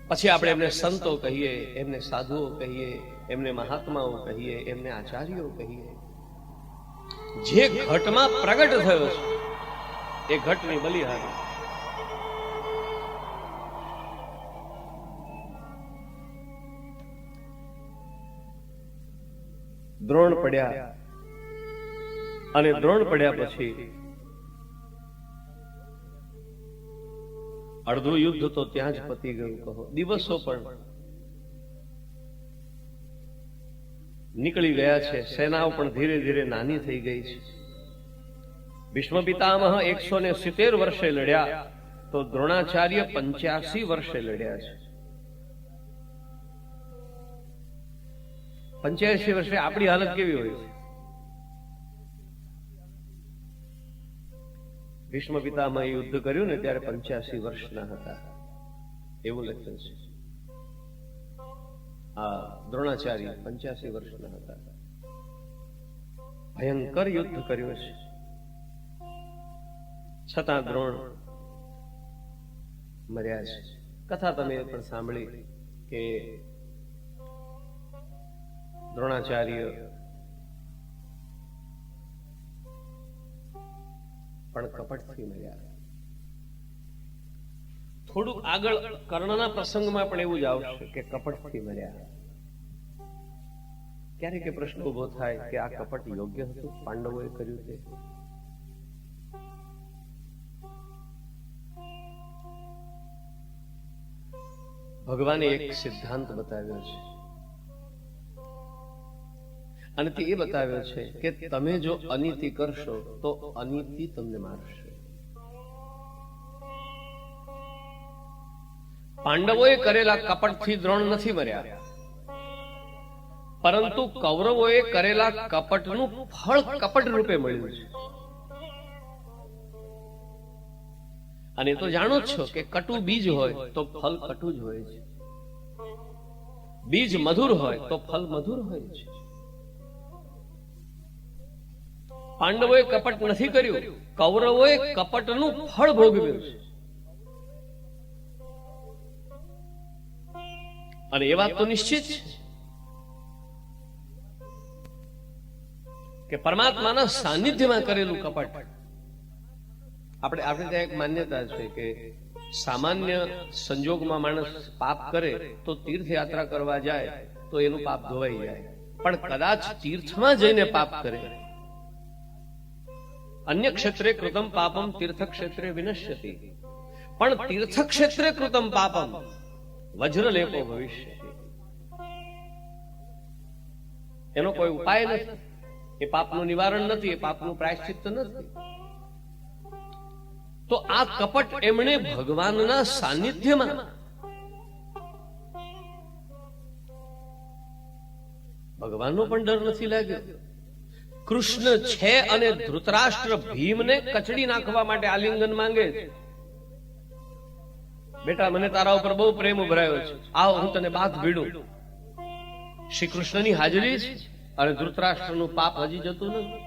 પછી આપણે એમને સંતો કહીએ, એમને સાધુઓ કહીએ, એમને મહાત્માઓ કહીએ, એમને આચાર્યો કહીએ. જે ઘટમાં પ્રગટ થયો છે એ ઘટની બલિહારી. દ્રોણ પડ્યા અને દ્રોણ પડ્યા પછી અડધું યુદ્ધ તો ત્યાં જ પતી ગયું. કહો દિવસો પણ નીકળી ગયા છે, સેનાઓ પણ ધીરે ધીરે નાની થઈ ગઈ છે. ભીષ્મ પિતામહ 170 વર્ષે લડ્યા તો દ્રોણાચાર્ય 85 વર્ષે લડ્યા છે. 85 વર્ષે આપણી હાલત કેવી હોય છે? ભીષ્મ પિતામહે યુદ્ધ કર્યું ને ત્યારે 85 વર્ષના હતા એવું લખ્યું છે. આ દ્રોણાચાર્ય 85 વર્ષના હતા. ભયંકર યુદ્ધ કર્યું છે. છતાં દ્રોણ મર્યા છે. કથા તમે પણ સાંભળી કે દ્રોણાચાર્ય પણ કપટથી મર્યા. થોડુંક આગળ કર્ણના પ્રસંગમાં પણ એવું જ આવશે કે કપટથી મર્યા. ક્યારેક એ પ્રશ્ન ઉભો થાય કે આ કપટ યોગ્ય હતું? પાંડવોએ કર્યું તે? ભગવાને એક સિદ્ધાંત બતાવ્યો છે અને તે એ બતાવ્યો છે કે તમે જો અનીતિ કરશો તો અનીતિ તમને મારશે. પાંડવોએ કરેલા કપટથી દ્રોણ નથી મર્યા, પરંતુ કૌરવોએ કરેલા કપટનું ફળ કપટ રૂપે મળ્યું છે. અને એ તો જાણો જ છો કે કટુ બીજ હોય તો ફલ કટુ જ હોય છે, બીજ મધુર હોય તો ફલ મધુર હોય છે. પાંડવોએ કપટ નથી કર્યું, કૌરવોએ કપટનું ફળ ભોગવ્યું છે. અને એ વાત તો નિશ્ચિત છે કે પરમાત્માના સાનિધ્યમાં કરેલું કપટ. આપણે ત્યાં એક માન્યતા છે કે સામાન્ય સંજોગમાં માણસ પાપ કરે તો તીર્થયાત્રા કરવા જાય તો એનું પાપ ધોવાઈ જાય, પણ કદાચ તીર્થમાં જઈને પાપ કરે, અન્ય ક્ષેત્રે કૃતમ પાપમ તીર્થ ક્ષેત્રે વિનશ્યતિ, પણ તીર્થ ક્ષેત્રે કૃતમ પાપમ વજ્રલેપો ભવિષ્ય, એનો કોઈ ઉપાય નથી, એ પાપનું નિવારણ નથી, એ પાપનું પ્રાયશ્ચિત્ત નથી. તો આ કપટ એમણે ભગવાનના સાનિધ્યમાં, ભગવાનનો પણ ડર નથી લાગ્યો. કૃષ્ણ છે અને ધૃતરાષ્ટ્ર ભીમને કચડી નાખવા માટે આલિંગન માંગે છે. બેટા મને તારા ઉપર બહુ પ્રેમ ઉભરાયો છે, આવ હું તને બાથ ભીડું. શ્રી કૃષ્ણની હાજરી છે અને ધૃતરાષ્ટ્રનું પાપ હજી જતું નથી.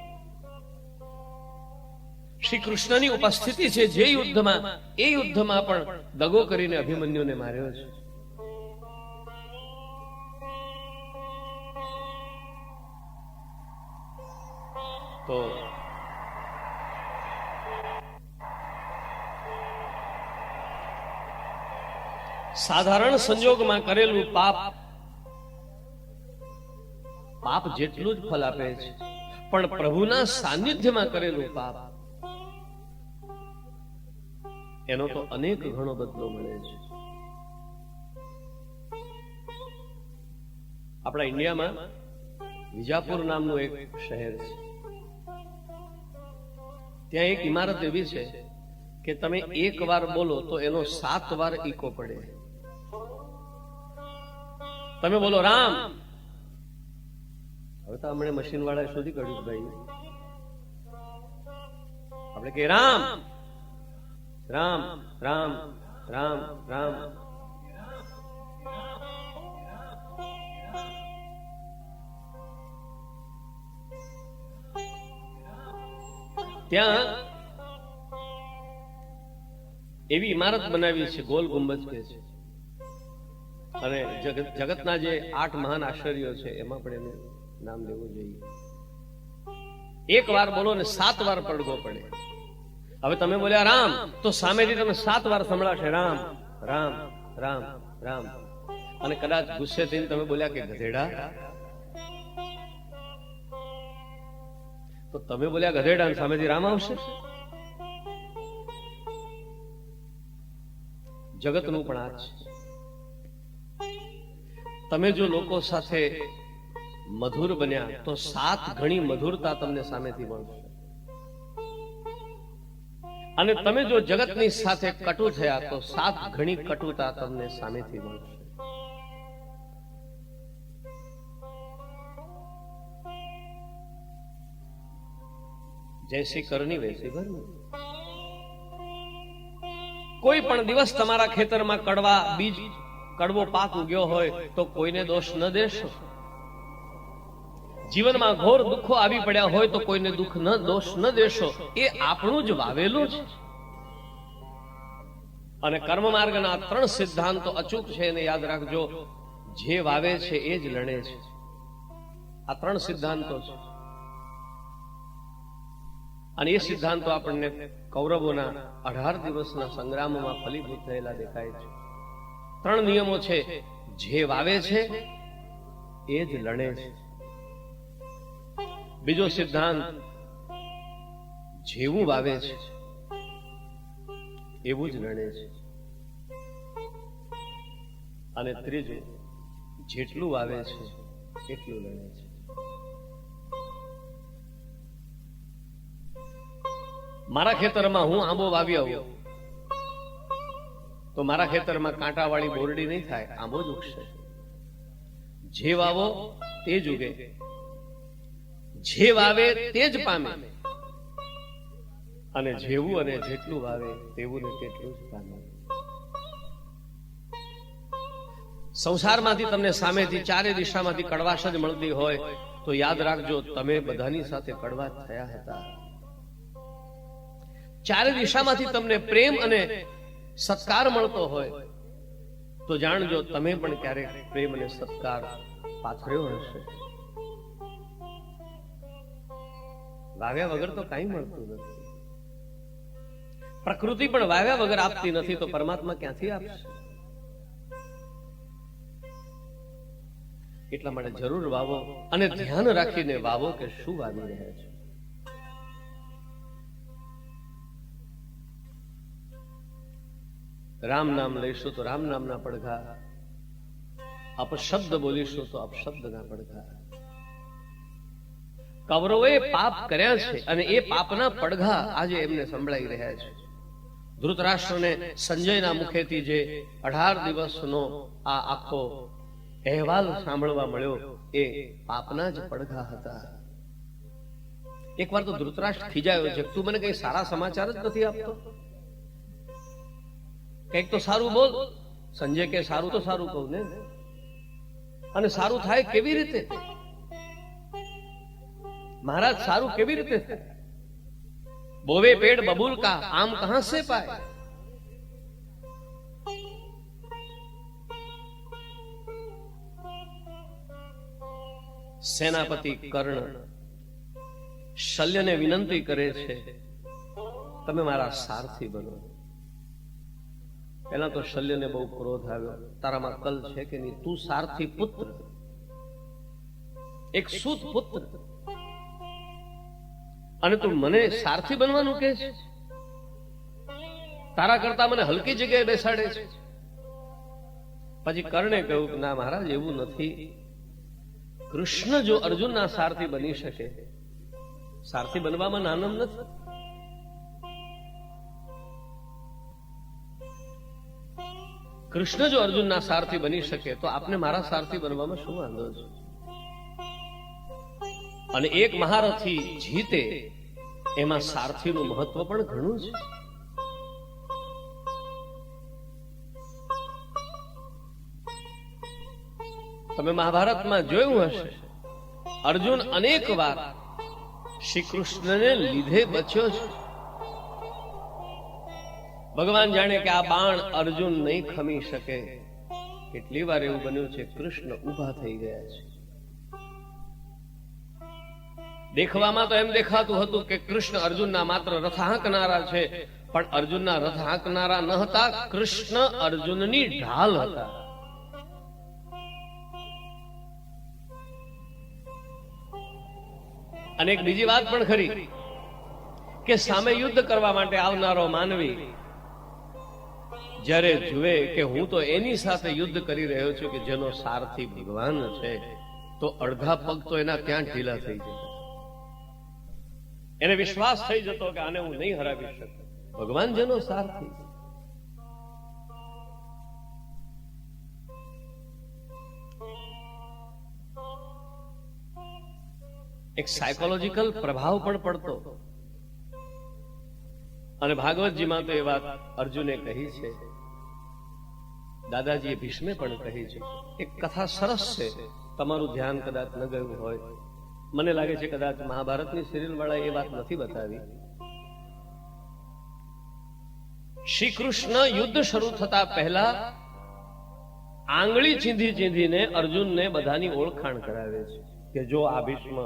શ્રી કૃષ્ણની ઉપસ્થિતિ છે જે યુદ્ધમાં, એ યુદ્ધમાં પણ દગો કરીને અભિમન્યુને માર્યો છે. તો સાધારણ સંજોગમાં કરેલું પાપ જેટલું જ ફલ આપે છે, પણ પ્રભુના સાનિધ્યમાં કરેલું પાપ એનો તો અનેક ઘણો બદલો મળે છે. આપણા ઇન્ડિયામાં વિજાપુર નામનું એક શહેર છે, ત્યાં એક ઇમારત એવી છે કે તમે એક વાર બોલો તો એનો 7 વાર ઈકો પડે. તમે બોલો રામ, હવે તો હમણાં મશીન વાળા શોધી કાઢ્યું ભાઈ, આપણે કે રામ રામ રામ રામ રામ. ત્યાં એવી ઇમારત બનાવી છે, ગોલ ગુંબજ કે છે, અને જગતના જે 8 મહાન આશ્ચર્યો છે એમાં પણ એનું નામ લેવું જોઈએ. એક વાર બોલો ને 7 વાર પડઘો પડે. હવે તમે બોલ્યા રામ તો સામેથી તમે 7 વાર સંભળાશે રામ રામ રામ રામ. અને કદાચ ગુસ્સે થઈને તમે બોલ્યા કે ગધેડા, તો તમે બોલ્યા ગધેડા અને સામેથી રામ આવશે. જગતનું પણ આ છે. તમે જો લોકો સાથે મધુર બન્યા તો 7 ગણી મધુરતા તમને સામેથી મળશે, અને તમે જો જગતની સાથે કટુ થયા તો 7 ગણી કટુતા તમને સામેથી મળશે. જૈસી કરણી વૈસી ભરણી. કોઈ પણ દિવસ તમારા ખેતરમાં કડવો પાક ઉગ્યો હોય તો કોઈને દોષ ન દેશો. જીવનમાં ઘોર દુઃખો આવી પડ્યા હોય તો કોઈને દોષ ન દેશો. એ આપણું જ વાવેલું છે. અને કર્મ માર્ગના 3 સિદ્ધાંતો અચૂક છે એને યાદ રાખજો. જે વાવે છે એ જ લણે છે. આ 3 સિદ્ધાંતો છે, અને એ સિદ્ધાંતો આપણને કૌરવોના 18 દિવસના સંગ્રામમાં ફલીભૂત થયેલા દેખાય છે. 3 નિયમો છે. જે વાવે છે એ જ લણે છે. બીજો સિદ્ધાંત, જેવું વાવે છે એવું જ લણે છે. અને ત્રીજું, જેટલું વાવે છે એટલું લણે છે. મારા ખેતરમાં હું આંબો વાવી આવું તો મારા ખેતરમાં કાંટાવાળી બોરડી નહીં થાય, આંબો જ ઉગશે. જે વાવો તે જ ઉગે, જે વાવે તે જ પામે. અને જેવું અને જેટલું વાવે તેવું ને તેટલું જ પામે. સંસારમાંથી તમને સામેથી ચારે દિશામાંથી કડવાશ જ મળતી હોય તો યાદ રાખજો, તમે બધાની સાથે કડવા થયા હતા. ચારે દિશામાંથી તમને પ્રેમ અને સત્કાર મળતો હોય તો જાણજો તમે પણ ક્યારેક પ્રેમ અને સત્કાર પાથર્યો હશે. વાવ્યા વગર તો કઈ મળતું નથી. પ્રકૃતિ પણ વાવ્યા વગર આપતી નથી તો પરમાત્મા ક્યાંથી આપશે? એટલા માટે જરૂર વાવો અને ધ્યાન રાખીને વાવો કે શું વાવી રહ્યા છે. રામ નામ લઈશું તો રામ નામના પડઘા, અપશબ્દ બોલીશું તો અપશબ્દના પડઘા. કૌરવોએ પાપ કર્યા છે અને એ પાપના પડઘા આજે એમને સંભળાઈ રહ્યા છે. ધૃતરાષ્ટ્રને સંજયના મુખેથી જે 18 દિવસનો આ આખો અહેવાલ સાંભળવા મળ્યો એ પાપના જ પડઘા હતા. એકવાર તો ધૃતરાષ્ટ્ર ખીજાયો છે, તું મને કઈ સારા સમાચાર જ નથી આપતો, કઈક તો સારું બોલ. સંજય કે સારું તો સારું કહું ને, અને સારું થાય કેવી રીતે મહારાજ? સારું કેવી રીતે થાય? બોવે પેડ બબૂલ કા આમ કહા સે પાય. સેનાપતિ કર્ણ શલ્યને વિનંતી કરે છે, તમે મારા સારથી બનો. પહેલા તો શલ્યને બહુ ક્રોધ આવ્યો, તારામાં કલ છે કે નહીં? તું સારથી પુત્ર, એક સૂત પુત્ર, અને તું મને સારથી બનવાનું કહે છે? તારા કરતા મને હલકી જગ્યાએ બેસાડે છે. પછી કર્ણે કહ્યું કે ના મહારાજ, એવું નથી. કૃષ્ણ જો અર્જુનના સારથી બની શકે, સારથી બનવામાં આનંદ નથી. કૃષ્ણ જો અર્જુનના સારથી બની શકે તો આપને મારા સારથી બનવામાં શું વાંધો છે? અને એક મહારથી જીતે એમાં સારથીનું મહત્વ પણ ઘણું છે. તમે મહાભારતમાં જોયું હશે, અર્જુન અનેક વાર શ્રી કૃષ્ણને લીધે બચ્યો છે. ભગવાન જાણે કે આ બાણ અર્જુન નહીં ખમી શકે. કેટલી વાર એવું બન્યું છે કૃષ્ણ ઊભા થઈ ગયા છે. દેખવામાં તો એમ દેખાતું હતું કે કૃષ્ણ અર્જુનના માત્ર રથ હાંકનારા છે, પણ અર્જુનના રથ હાંકનારા ન હતા, કૃષ્ણ અર્જુનની ઢાલ હતા. અને એક બીજી વાત પણ ખરી કે સામે યુદ્ધ કરવા માટે આવનારો માનવી જ્યારે જુએ કે હું તો એની સાથે યુદ્ધ કરી રહ્યો છું કે જેનો સારથી ભગવાન છે, તો અડધા પગ તો એના ત્યાં ઢીલા થઈ જતા. એને વિશ્વાસ થઈ જતો કે આને હું નહીં હરાવી શકું. ભગવાન જેનો સારથી. એક સાયકોલોજીકલ પ્રભાવ પણ પડતો. અને ભાગવતજીમાં તો એ વાત અર્જુને કહી છે, દાદાજીએ ભીષ્મે પણ કહી છે. એક કથા સરસ છે, તમારું ધ્યાન કદાચ ન ગયું હોય, મને લાગે છે કદાચ મહાભારતની સિરિયલ વાળા એ વાત નથી બતાવી. શ્રી કૃષ્ણ યુદ્ધ શરૂ થતા પહેલા આંગળી ચીંધી ચીંધીને અર્જુનને બધાની ઓળખાણ કરાવે છે કે જો આ ભીષ્મ,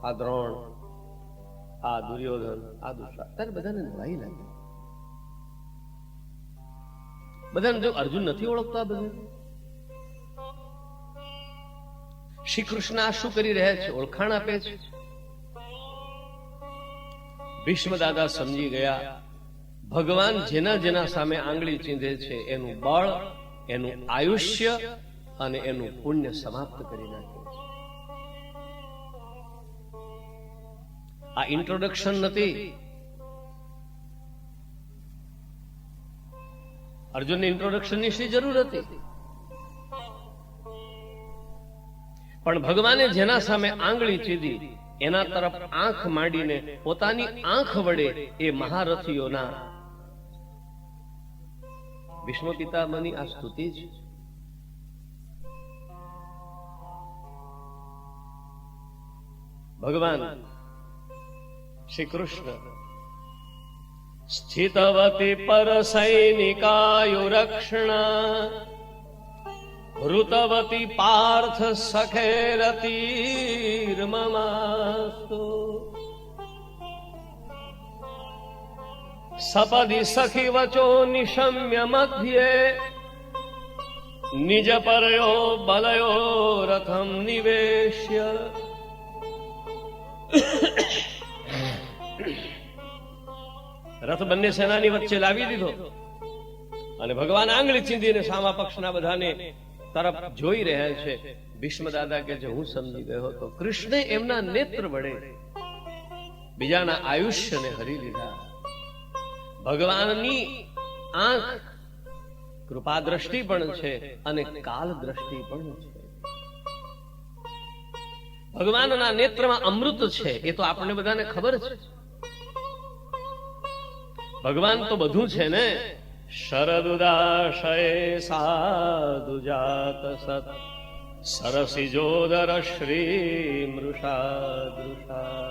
આ દ્રોણ, આ દુર્યોધન, આ દુશાસન, ત્યારે બધાને નવાઈ લાગે. બધાને જો અર્જુન નથી ઓળખતા, બધા શ્રી કૃષ્ણ આ શું કરી રહ્યા છે ઓળખાણ આપે છે. ભીષ્મ દાદા સમજી ગયા, ભગવાન જેના જેના સામે આંગળી ચીંધે છે એનું બળ, એનું આયુષ્ય અને એનું પુણ્ય સમાપ્ત કરી નાખે છે. આ ઇન્ટ્રોડક્શન નથી. અર્જુનને ઇન્ટ્રોડક્શનની શી જરૂર હતી? પણ ભગવાને જેના સામે આંગળી ચીધી એના તરફ આંખ માંડીને પોતાની આંખ વડે એ મહારથીઓના ભીષ્મ પિતામહની આ સ્તુતિ છે. ભગવાન શ્રી કૃષ્ણ સ્થિતવતી પર સૈનિકાયુરક્ષણા ઋતવતી પાર્થ સખેરતીર્મમાસ્તુ સપદી સખી વચો નિશમ્ય મધ્યે નિજ પરયો બલયો રથમ નિવેશ્ય. રથ બંને સેનાની વચ્ચે લાવી દીધો અને ભગવાન આંગળી ચીંધીને સામા પક્ષના બધાને તરફ જોઈ રહ્યા છે. ભીષ્મ દાદા કે હું સમજી ગયો તો કૃષ્ણે એમના નેત્ર વડે બીજાના આયુષ્યને હરી લીધા. ભગવાનની આંખ કૃપા દ્રષ્ટિ પણ છે અને કાલ દ્રષ્ટિ પણ છે. ભગવાનના નેત્રમાં અમૃત છે એ તો આપણને બધાને ખબર છે. ભગવાન તો બધું છે ને. શરદુદાશય સાધુ જાત સત સરસિજોદર શ્રી મૃષાદૃષા.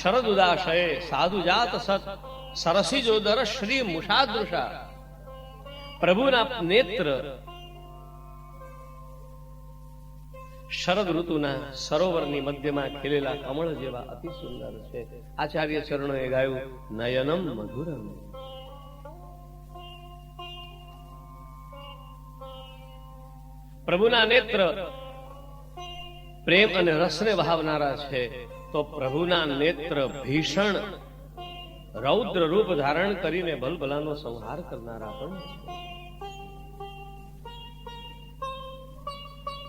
શરદુદાશય સાધુ જાત સત સરસિજોદર શ્રી મુષાદૃષા. પ્રભુના નેત્ર શરદ ઋતુના સરોવરની મધ્યમાં ખીલેલા કમળ જેવા અતિ સુંદર છે. આચાર્ય ચરણોએ ગાયું નયનમ મધુરમ. પ્રભુના નેત્ર પ્રેમ અને રસને વહાવનારા છે તો પ્રભુના નેત્ર ભીષણ રૌદ્ર રૂપ ધારણ કરીને ભલભલાનો સંહાર કરનારા પણ છે.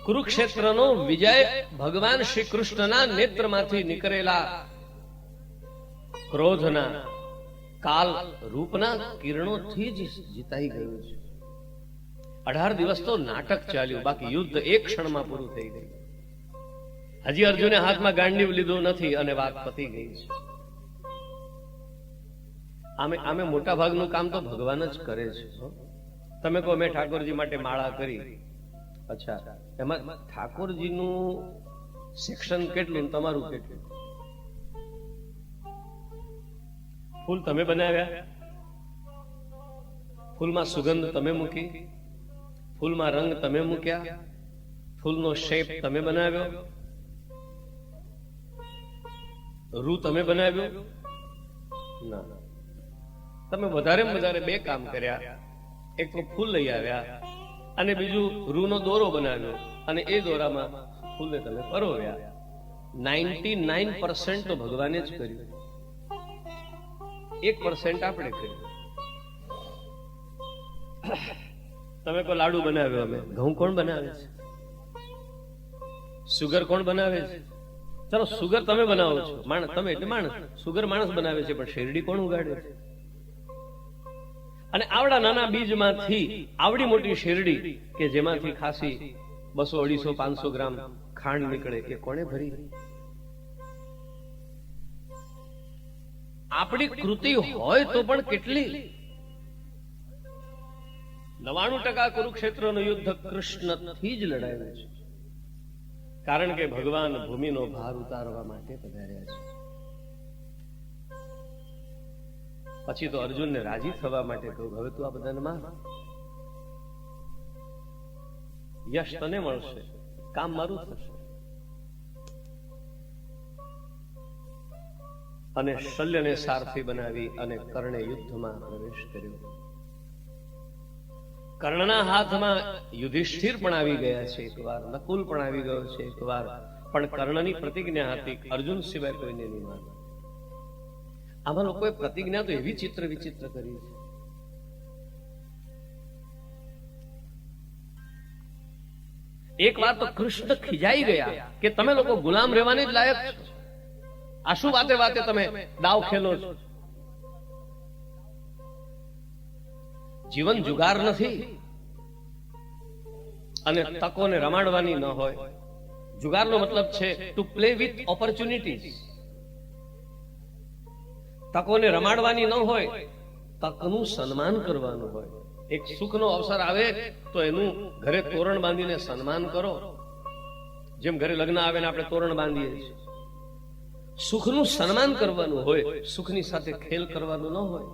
કુરુક્ષેત્રનો વિજય ભગવાન શ્રી કૃષ્ણના નેત્રમાંથી નીકળેલા ક્રોધના કાલ રૂપના કિરણોથી જ જીતાઈ ગયું છે. 18 દિવસ તો નાટક ચાલ્યું, બાકી યુદ્ધ એક ક્ષણમાં પૂરું થઈ ગયું. હજી અર્જુને હાથમાં ગાંડીવ લીધું નથી અને વાત પતી ગઈ છે. આમે મોટા ભાગનું કામ તો ભગવાન જ કરે છે. તમે કહો મેં ઠાકોરજી માટે માળા કરી, અચ્છા એમાં ઠાકોરજીનું સેક્શન કેટલું તમારું કેટલું? ફૂલ તમે બનાવ્યા, ફૂલમાં સુગંધ તમે મૂકી, ફૂલમાં રંગ તમે મૂક્યા, ફૂલનો શેપ તમે બનાવ્યો, રૂ તમે બનાવ્યો? ના, તમે વધારે બે કામ કર્યા. એક તો ફૂલ લઈ આવ્યા અને બીજું રૂનો દોરો બનાવ્યો અને એ દોરામાં ફૂલને તમે પરોવ્યા. 99% તો ભગવાને જ કર્યું, 1% આપણે કર્યું. તમે કોઈ લાડુ બનાવ્યો, અમે ઘઉં કોણ બનાવે છે? સુગર કોણ બનાવે છે? ચલો સુગર તમે બનાવો છો, માણસ તમે એટલે માણસ, સુગર માણસ બનાવે છે, પણ શેરડી કોણ ઉગાડે છે? અને આવડા નાના બીજમાંથી આવડી મોટી શેરડી કે જેમાંથી ખાસી 200, 250, 500 ગ્રામ ખાંડ નીકળે, એ કોણે ભરી? આપણી કૃતિ હોય તો પણ કેટલી. 99% કુરુક્ષેત્રનું યુદ્ધ કૃષ્ણથી જ લડાયું છે, કારણ કે ભગવાન ભૂમિનો ભાર ઉતારવા માટે પધાર્યા છે. પછી તો અર્જુનને રાજી થવા માટે કહ્યું, હવે તું આ બધાને માર, યશ તને મળશે, કામ મારું થશે. અને શલ્યને સારથી બનાવી અને કર્ણે યુદ્ધમાં પ્રવેશ કર્યો. કર્ણના હાથમાં યુધિષ્ઠિર પણ આવી ગયા છે એકવાર, નકુલ પણ આવી ગયો છે એકવાર, પણ કર્ણની પ્રતિજ્ઞા હતી અર્જુન સિવાય કોઈને નહીં માને. આમાં લોકોએ પ્રતિજ્ઞા તો એવી ચિત્ર વિચિત્ર કરી છે. એક વાર તો કૃષ્ણ ખીજાઈ ગયા કે તમે લોકો ગુલામ રહેવાની જ લાયક છો, આ શું વાતે વાતે તમે દાવ ખેલો છો? જીવન જુગાર નથી અને તકોને રમાડવાની ન હોય. જુગારનો મતલબ છે ટુ પ્લે વિથ ઓપોર્ચ્યુનિટીઝ. તકોને રમાડવાની ન હોય, તકનું સન્માન કરવાનું હોય. એક સુખનો અવસર આવે તો એનું ઘરે તોરણ બાંધીને સન્માન કરો. જેમ ઘરે લગ્ન આવે ને આપણે તોરણ બાંધીએ છીએ. સુખનું સન્માન કરવાનું હોય, સુખની સાથે ખેલ કરવાનું ન હોય.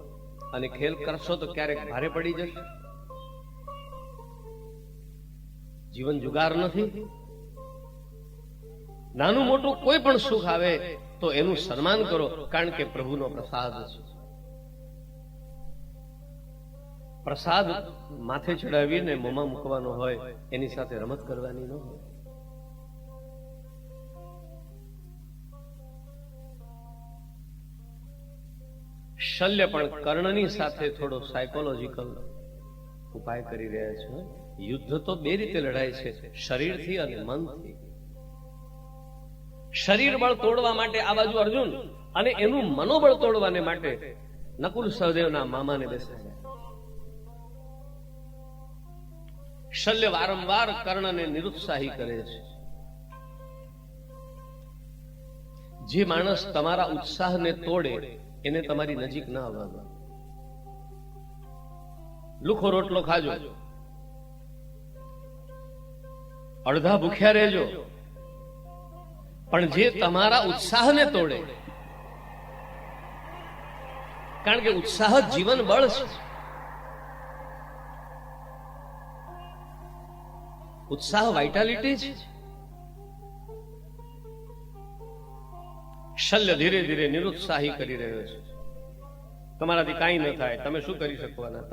અને ખેલ કરશો તો ક્યારેક ભારે પડી જશે. જીવન જુગાર નથી. નાનું મોટું કોઈ પણ સુખ આવે તો એનું સન્માન કરો, કારણ કે પ્રભુનો પ્રસાદ છે. પ્રસાદ માથે ચડાવીને મોંમાં મૂકવાનો હોય, એની સાથે રમત કરવાની ન હોય. શલ્ય પણ કર્ણની સાથે થોડો સાયકોલોજીકલ ઉપાય કરી રહ્યા છે. યુદ્ધ તો બે રીતે લડાય છે, શરીરથી અને મનથી. શરીર બળ તોડવા માટે આ બાજુ અર્જુન, અને એનું મનોબળ તોડવાને માટે નકુલ સહદેવના મામાને બેસાડ્યા. શલ્ય વારંવાર કર્ણને નિરુત્સાહી કરે છે. જે માણસ તમારા ઉત્સાહને તોડે એને તમારી નજીક ના આવવા. લુખો રોટલો ખાજો, અડધા ભૂખ્યા રહેજો, પણ જે તમારા ઉત્સાહને તોડે, કારણ કે ઉત્સાહ જ જીવન બળ છે. ઉત્સાહ વાઇટાલિટી છે. શલ્ય ધીરે ધીરે નિરુત્સાહી કરી રહ્યો છે. તમારાથી કાંઈ ન થાય, તમે શું કરી શકવાના?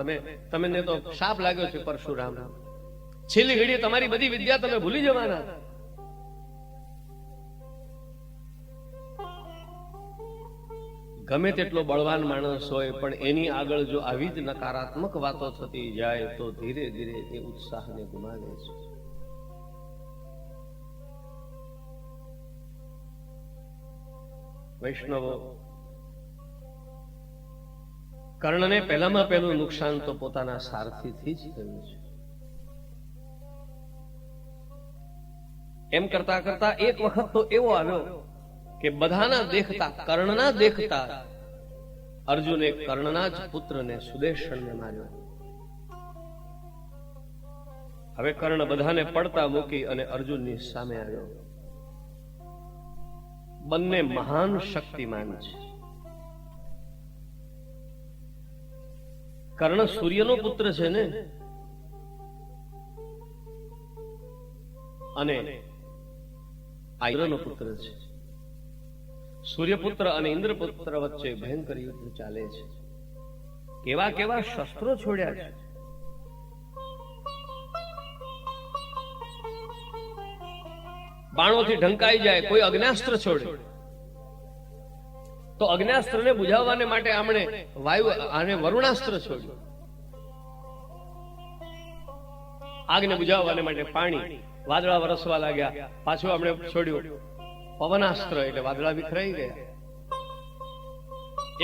તમને તો શાપ લાગ્યો છે પરશુરામ. છેલ્લી ઘડીએ તમારી બધી વિદ્યા તમે ભૂલી જવાના. ગમે તેટલો બળવાન માણસ હોય, પણ એની આગળ જો આવી જ નકારાત્મક વાતો થતી જાય તો ધીરે ધીરે એ ઉત્સાહને ગુમાવે છે. વૈષ્ણવો, કર્ણને પહેલામાં પહેલું નુકસાન તો પોતાના સારથીથી જ થયું છે. એમ કરતા કરતા એક વખત તો એવો આવ્યો કે બધાના દેખતા, કર્ણના દેખતા અર્જુને કર્ણના જ પુત્રને સુદેશણને માર્યો. હવે કર્ણ બધાને પડતા મૂકી અને અર્જુનની સામે આવ્યો. બંને મહાન શક્તિમાન છે. કર્ણ સૂર્યનો પુત્ર છે ને, અને આ ઇન્દ્રનો પુત્ર છે. સૂર્યપુત્ર અને ઇન્દ્રપુત્ર વચ્ચે ભયંકર યુદ્ધ ચાલે છે. કેવા કેવા શસ્ત્રો છોડ્યા છે. બાણોથી ઢંકાઈ જાય, કોઈ અગ્ન્યાસ્ત્ર છોડે તો અગ્ન્યાસ્ત્રને બુઝાવવાને માટે આમણે આને વરુણાસ્ત્ર છોડ્યું. આગને બુઝાવવાને માટે પાણી, વાદળા વરસવા લાગ્યા. પાછું આપણે છોડ્યું પવનાસ્ત્ર, એટલે વાદળા વિખરાઈ ગયા.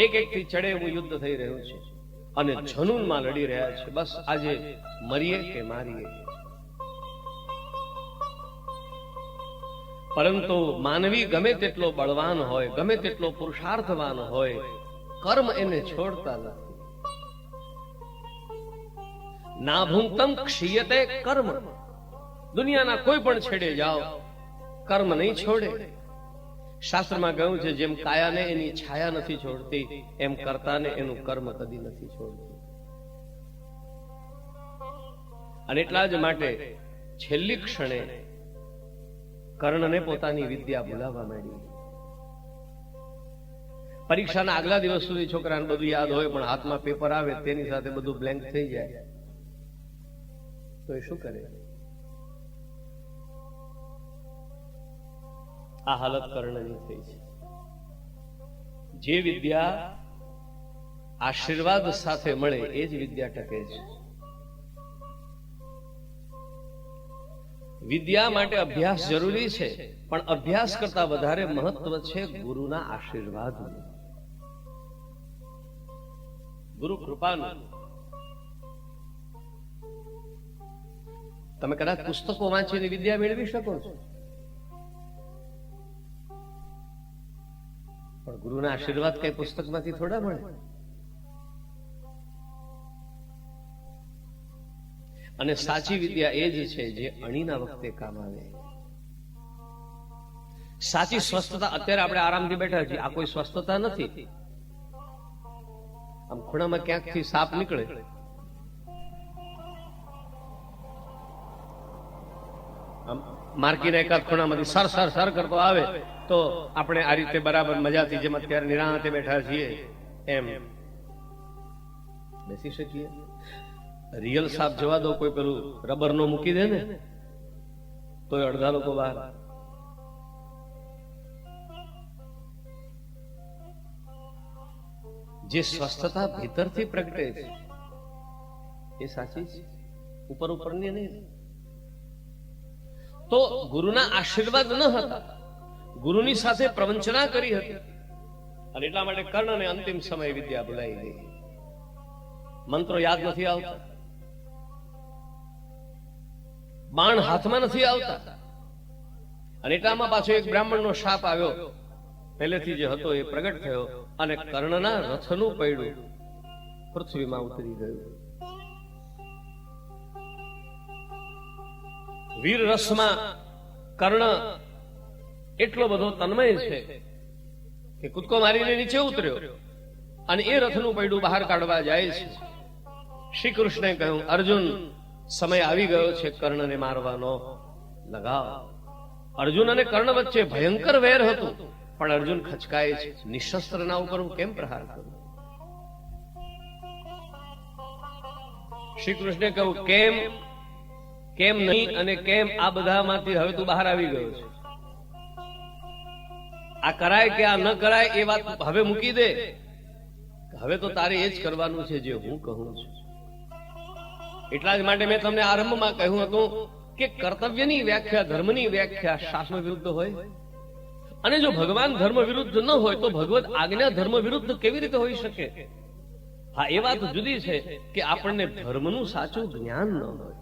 એક એક થી ચડે એવું યુદ્ધ થઈ રહ્યું છે અને જનૂનમાં લડી રહ્યા છે. બસ આજે મરીએ કે મારીએ. પરંતુ માનવી ગમે તેટલો બળવાન હોય, ગમે તેટલો પુરુષાર્થવાન હોય, કર્મ એને છોડતા નથી. ના ભૂંક્તમ ક્ષીયતે કર્મ. દુનિયાના કોઈ પણ છેડે જાઓ, કર્મ નહીં છોડે. શાસ્ત્રમાં કહ્યું છે, જેમ કાયાને એની છાયા નથી છોડતી, એમ કર્તાને એનું કર્મ કદી નથી છોડતું. અને એટલા જ માટે છેલ્લી ક્ષણે કર્ણને પોતાની વિદ્યા ભૂલાવા માંડી. પરીક્ષાના આગલા દિવસ સુધી છોકરાને બધું યાદ હોય, પણ હાથમાં પેપર આવે તેની સાથે બધું બ્લેન્ક થઈ જાય તો એ શું કરે? આ હાલત કર્ણની થઈ છે. જે વિદ્યા આશીર્વાદ સાથે મળે એ જ વિદ્યા ટકે છે. વિદ્યા માટે અભ્યાસ જરૂરી છે, પણ અભ્યાસ કરતા વધારે મહત્વ છે ગુરુના આશીર્વાદનું, ગુરુ કૃપાનું. તમે કદાચ પુસ્તકો વાંચીને વિદ્યા મેળવી શકો છો, ગુરુના આશીર્વાદ કઈ પુસ્તકમાંથી થોડા મળે. અને સાચી વિદ્યા એ જ છે જે અણીના વખતે કામ આવે. સાચી સ્વસ્થતા, અત્યારે આપણે આરામથી બેઠા છીએ, આ કોઈ સ્વસ્થતા નથી. આમ ખૂણામાં ક્યાંકથી સાપ નીકળે, આમ માર્કીના એકાદ ખૂણામાંથી સર સર સર કરતો આવે તો આપણે આ રીતે બરાબર મજાથી, જેમ અત્યારે નિરાંતે બેઠા છીએ એમ બેસી શકીએ. રિયલ સાપ જવા દો, કોઈ પેલું રબર નો મૂકી દે ને તો અડધા લોકો બહાર. જે સ્વસ્થતા ભીતરથી પ્રગટે છે એ સાચી છે, ઉપર ઉપરની નહીં. તો ગુરુના આશીર્વાદ ન હતા, ગુરુની સાથે પ્રવંચના કરી હતી, અને એટલા માટે કર્ણને અંતિમ સમય વિદ્યા ભૂલાઈ ગઈ. મંત્રો યાદ નથી આવતા, બાણ હાથમાં નથી આવતા, અને એટલામાં પાછો એક બ્રાહ્મણનો શાપ આવ્યો, પહેલેથી જે હતો એ પ્રગટ થયો, અને કર્ણના રથનું પૈડું પૃથ્વીમાં ઉતરી ગયું. વીર રસમાં કર્ણ એટલો બધો તન્મય છે કે કૂદકો મારીને નીચે ઉતર્યો, અને એ રથનું પૈડું બહાર કાઢવા જાય છે. શ્રી કૃષ્ણે કહ્યું, અર્જુન, સમય આવી ગયો છે કર્ણને મારવાનો, લગાવ. અર્જુન અને કર્ણ વચ્ચે ભયંકર વેર હતું, પણ અર્જુન ખચકાય છે, નિશસ્ત્રના ઉપર હું કેમ પ્રહાર કરું? શ્રી કૃષ્ણે કહ્યું, કેમ કેમ નહીં અને કેમ, આ બધામાંથી હવે તું બહાર આવી ગયો છે. આ કરાય કે આ ન કરાય એ વાત હવે મૂકી દે. હવે તો તારે એ જ કરવાનું છે જે હું કહું છું. એટલા જ માટે મેં તમને આરંભમાં કહ્યું હતું કે કર્તવ્યની વ્યાખ્યા, ધર્મની વ્યાખ્યા શાસ્ત્ર વિરુદ્ધ હોય, અને જો ભગવાન ધર્મ વિરુદ્ધ ન હોય તો ભગવત આજ્ઞા ધર્મ વિરુદ્ધ કેવી રીતે હોઈ શકે? હા, એ વાત જુદી છે કે આપણને ધર્મનું સાચું જ્ઞાન ન હોય.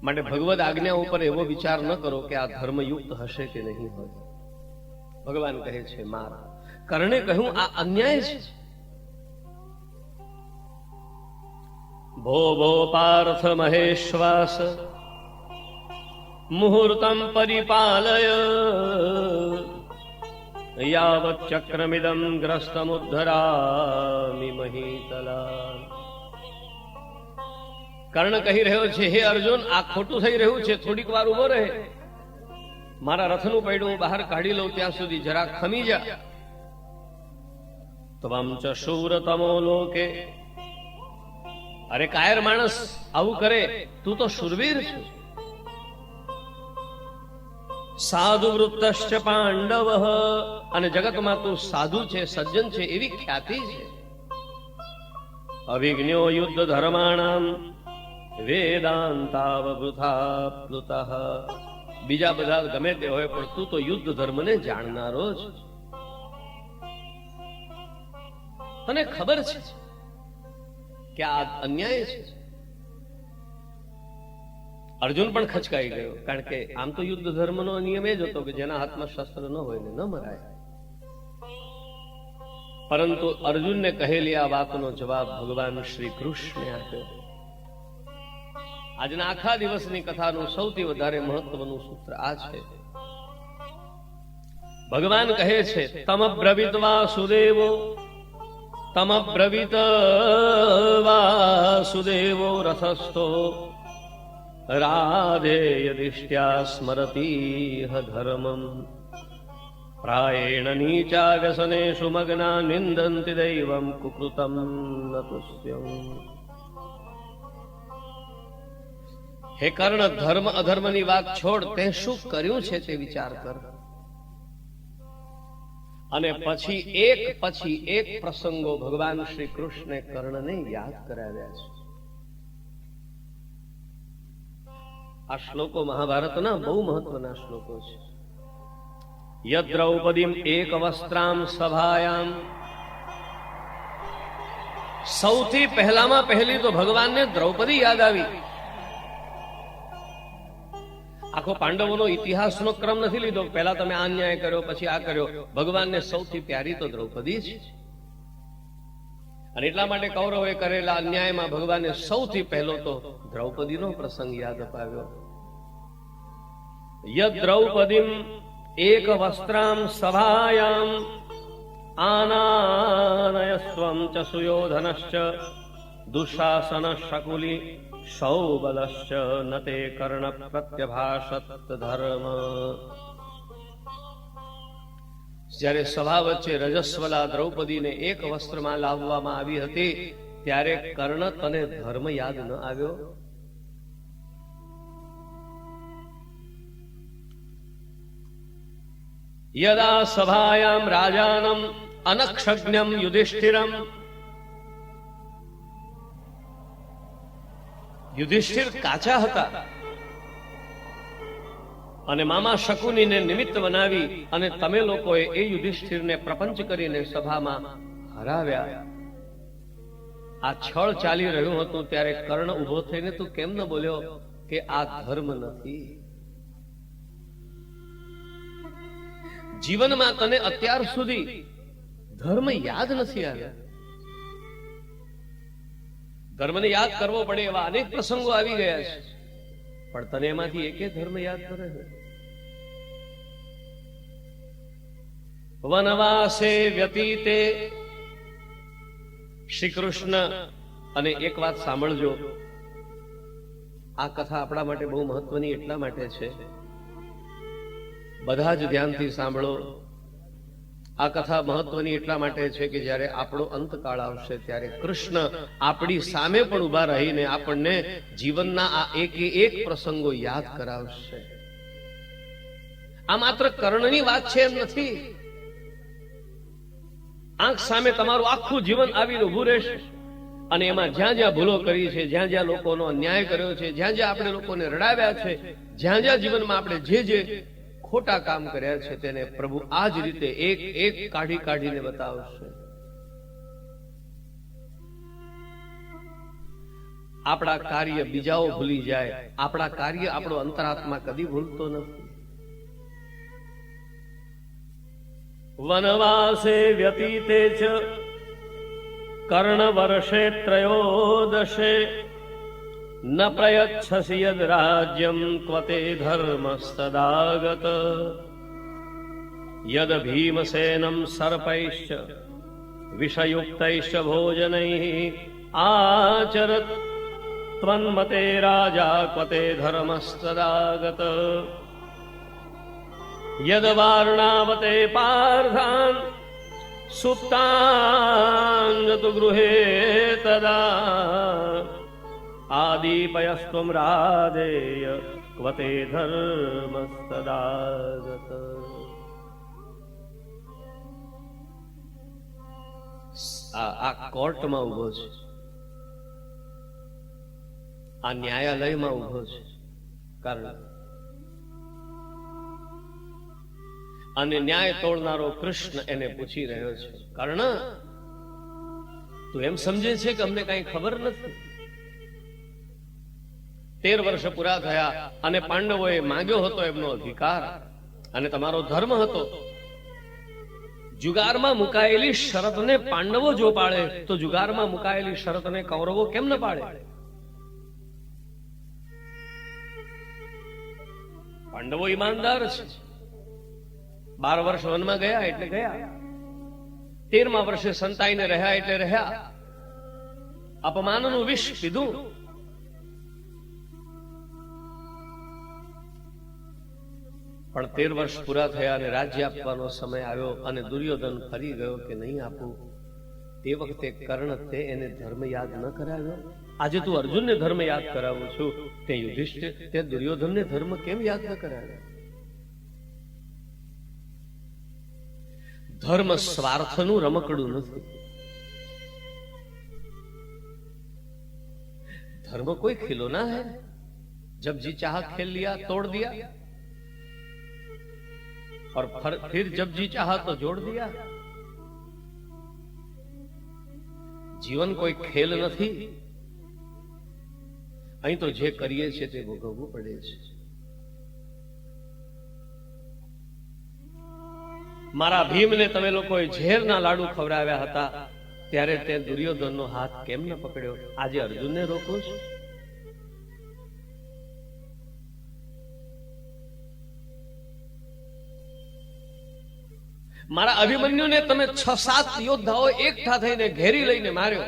માટે ભગવદ આજ્ઞા ઉપર એવો વિચાર ન કરો કે આ ધર્મયુક્ત હશે કે નહીં હોય. ભગવાન કહે છે માર. કર્ણે કહ્યું, આ અન્યાય છે. ભો ભો પાર્થ મહેશ્વાસ મુહૂર્તમ પરિપાલય યાવત ચક્રમિદમ ગ્રસ્તમુદ્ધરામિ મહીતલા. કર્ણ કહી રહ્યો છે, હે અર્જુન, આ ખોટું થઈ રહ્યું છે, થોડીક વાર ઉભો રહે, મારા રથનું પૈડું હું બહાર કાઢી લઉં, ત્યાં સુધી જરા ખમી જા. ત્વમ ચ શૂરતમો લોકે. અરે કાયર માણસ આવું કરે, તું તો શુરવીર છે. સાધુ વૃત્તશ્ચ પાંડવ, અને જગતમાં તું સાધુ છે, સજ્જન છે એવી ખ્યાતિ છે. અવિજ્ઞો યુદ્ધ ધર્માણામ વેદાંતાવૃથા પ્લુતઃ. બીજા બધા ગમે તે હોય, પણ તું તો યુદ્ધ ધર્મને જાણનારો જ. તને ખબર છે કે આ અન્યાય છે. અર્જુન પણ ખચકાઈ ગયો, કારણ કે આમ તો યુદ્ધ ધર્મનો નિયમ એ જ હતો કે જેના હાથમાં શસ્ત્ર ન હોય ને ન મરાય. પરંતુ અર્જુનને કહેલી આ વાતનો જવાબ ભગવાન શ્રી કૃષ્ણે આપ્યો. આજના આખા દિવસની કથાનું સૌથી વધારે મહત્વનું સૂત્ર આ છે. ભગવાન કહે છે, તમ બ્રવીત વાસુદેવો, તમ બ્રવીત વાસુદેવો રથસ્થો રાધેય દિષ્ટ્યા સ્મરતી ધર્મમ પ્રાયેણ નીચા વ્યસનેષુ મગ્ના નિંદન્તિ દૈવમ કુકૃતમ નતુષ્યમ. હે કર્ણ, ધર્મ અધર્મની વાત છોડ, તે શું કર્યું છે તે વિચાર કર. અને પછી એક પ્રસંગો ભગવાન શ્રી કૃષ્ણે કર્ણને યાદ કરાવ્યા છે. આ શ્લોકો મહાભારતના બહુ મહત્વના શ્લોકો છે. યદ દ્રૌપદીમ એક વસ્ત્રામ સભાયામ. સૌથી પહેલામાં પહેલી તો ભગવાનને દ્રૌપદી યાદ આવી. આખો પાંડવોનો ઇતિહાસનો ક્રમ નથી લીધો. પહેલા તમે આ ન્યાય કર્યો, પછી આ કર્યો. ભગવાનને સૌથી પ્યારી તો દ્રૌપદી જ. અને એટલા માટે કૌરવે કરેલા અન્યાયમાં ભગવાને સૌથી પહેલો તો દ્રૌપદીનો પ્રસંગ યાદ અપાવ્યો. યદ દ્રૌપદીમ એક વસ્ત્રામ સભાયામ આનાનયસ્ત્વમ ચ સુયોધનશ્ચ દુશાસન શકુલી સૌબલશ્ચ નતે કર્ણ પ્રત્યભાષત ધર્મ. જ્યારે સભા વચ્ચે રજસ્વલા દ્રૌપદીને એક વસ્ત્રમાં લાવવામાં આવી હતી, ત્યારે કર્ણ તને ધર્મ યાદ ન આવ્યો? યદા સભાયામ રાજાનમ અનક્ષજ્ઞમ યુધિષ્ઠિરમ. યુધિષ્ઠિર કાચા હતા અને મામા શકુનીને નિમિત્ત બનાવી અને તમે લોકોએ એ યુધિષ્ઠિરને પ્રપંચ કરીને સભામાં હરાવ્યા. આ છળ ચાલી રહ્યું હતું ત્યારે કર્ણ ઉભો થઈને તું કેમ ન બોલ્યો કે આ ધર્મ નથી? જીવનમાં તને અત્યાર સુધી ધર્મ યાદ નથી આવ્યા. ધર્મને યાદ કરવો પડે એવા અનેક પ્રસંગો આવી ગયા છે, પણ તને એમાંથી એકે ધર્મ યાદ કરે છે? વનવાસે વ્યતીતે શ્રી કૃષ્ણ. અને એક વાત સાંભળજો, આ કથા આપણા માટે બહુ મહત્વની એટલા માટે છે, બધા જ ધ્યાનથી સાંભળો. આ કથા મહત્વની એટલા માટે છે કે જ્યારે આપણો અંતકાળ આવશે ત્યારે કૃષ્ણ આપણી સામે પણ ઉભા રહીને આપણને જીવનના આ એક પ્રસંગો યાદ કરાવશે. આ માત્ર કર્ણની વાત છે એમ નથી. આંખ સામે તમારું આખું જીવન આવીને ઉભું રહેશે અને એમાં જ્યાં જ્યાં ભૂલો કરી છે, જ્યાં જ્યાં લોકોનો અન્યાય કર્યો છે, જ્યાં જ્યાં આપણે લોકોને રડાવ્યા છે, જ્યાં જ્યાં જીવનમાં આપણે જે ખોટા કામ કર્યા છે તેને પ્રભુ આ જ રીતે એક કાઢીને બતાવશે. આપણા કાર્ય બીજાઓ ભૂલી જાય, આપણા કાર્ય આપણો અંતરાત્મા કદી ભૂલતો નથી. વનવાસે વ્યતીતે ચ કર્ણ વર્ષે ત્રયોદશે ન પ્રયચ્છસી યદ રાજ્યમ ક્વતે ધર્મસ્તદાગત. યદ ભીમસેનમ સર્પૈશ્ચ વિષયુક્તૈશ્ચ ભોજનૈઃ આચરત ત્વન્મતે રાજા ક્વતે ધર્મસ્તદાગત. યદ વાર્ણાવતે પાર્થાન સુપ્તાન તુ ગૃહે તદા આદીપયસ્ત્વમ રાધેય ક્વતે ધર્મસ્તદાગત. આ કોર્ટમાં ઉભો છે, આ ન્યાયાલયમાં ઉભો છે કર્ણ. અને ન્યાય તોડનારો કૃષ્ણ એને પૂછી રહ્યો છે, કર્ણ તું એમ સમજે છે કે અમને કઈ ખબર નથી? 13 વર્ષ પૂરા થયા અને પાંડવોએ માંગ્યો હતો એમનો અધિકાર અને તમારો ધર્મ હતો. જુગારમાં મુકાયેલી શરતને પાંડવો જો પાળે તો જુગારમાં મુકાયેલી શરતને કૌરવો કેમ ન પાળે? પાંડવો ઈમાનદાર છે. 12 વર્ષ વનમાં ગયા એટલે ગયા, 13મા વર્ષે સંતાઈને રહ્યા એટલે રહ્યા. અપમાનનું વિષ પીધું. પણ 13 વર્ષ પૂરા થયા અને રાજ્ય આપવાનો સમય આવ્યો અને દુર્યોધન ફરી ગયો કે નહીં આપું. તે વખતે કર્ણ તે એને ધર્મ યાદ ન કરાવ્યો. આજે તું અર્જુનને ધર્મ યાદ કરાવું છું, તે યુધિષ્ઠિર તે દુર્યોધનને ધર્મ કેમ યાદ ન કરાવ્યો? ધર્મ સ્વાર્થનું રમકડું નથી. धर्म कोई खिलौना है, जब जी चाहा खेल लिया तोड़ दिया और फिर जब जी चाहा तो जोड़ दिया. जीवन कोई खेल નથી. અહીં તો જે કરીએ છીએ તે ભોગવવું પડે છે. મારા ભીમને તમે લોકોએ ઝેરના લાડુ ખવડાવ્યા હતા ત્યારે તે દુર્યોધનનો હાથ કેમ ન પકડ્યો? આજે અર્જુનને રોકો છો? મારા અભિમન્યુને તમે 6-7 યોદ્ધાઓ એકઠા થઈને ઘેરી લઈને માર્યો,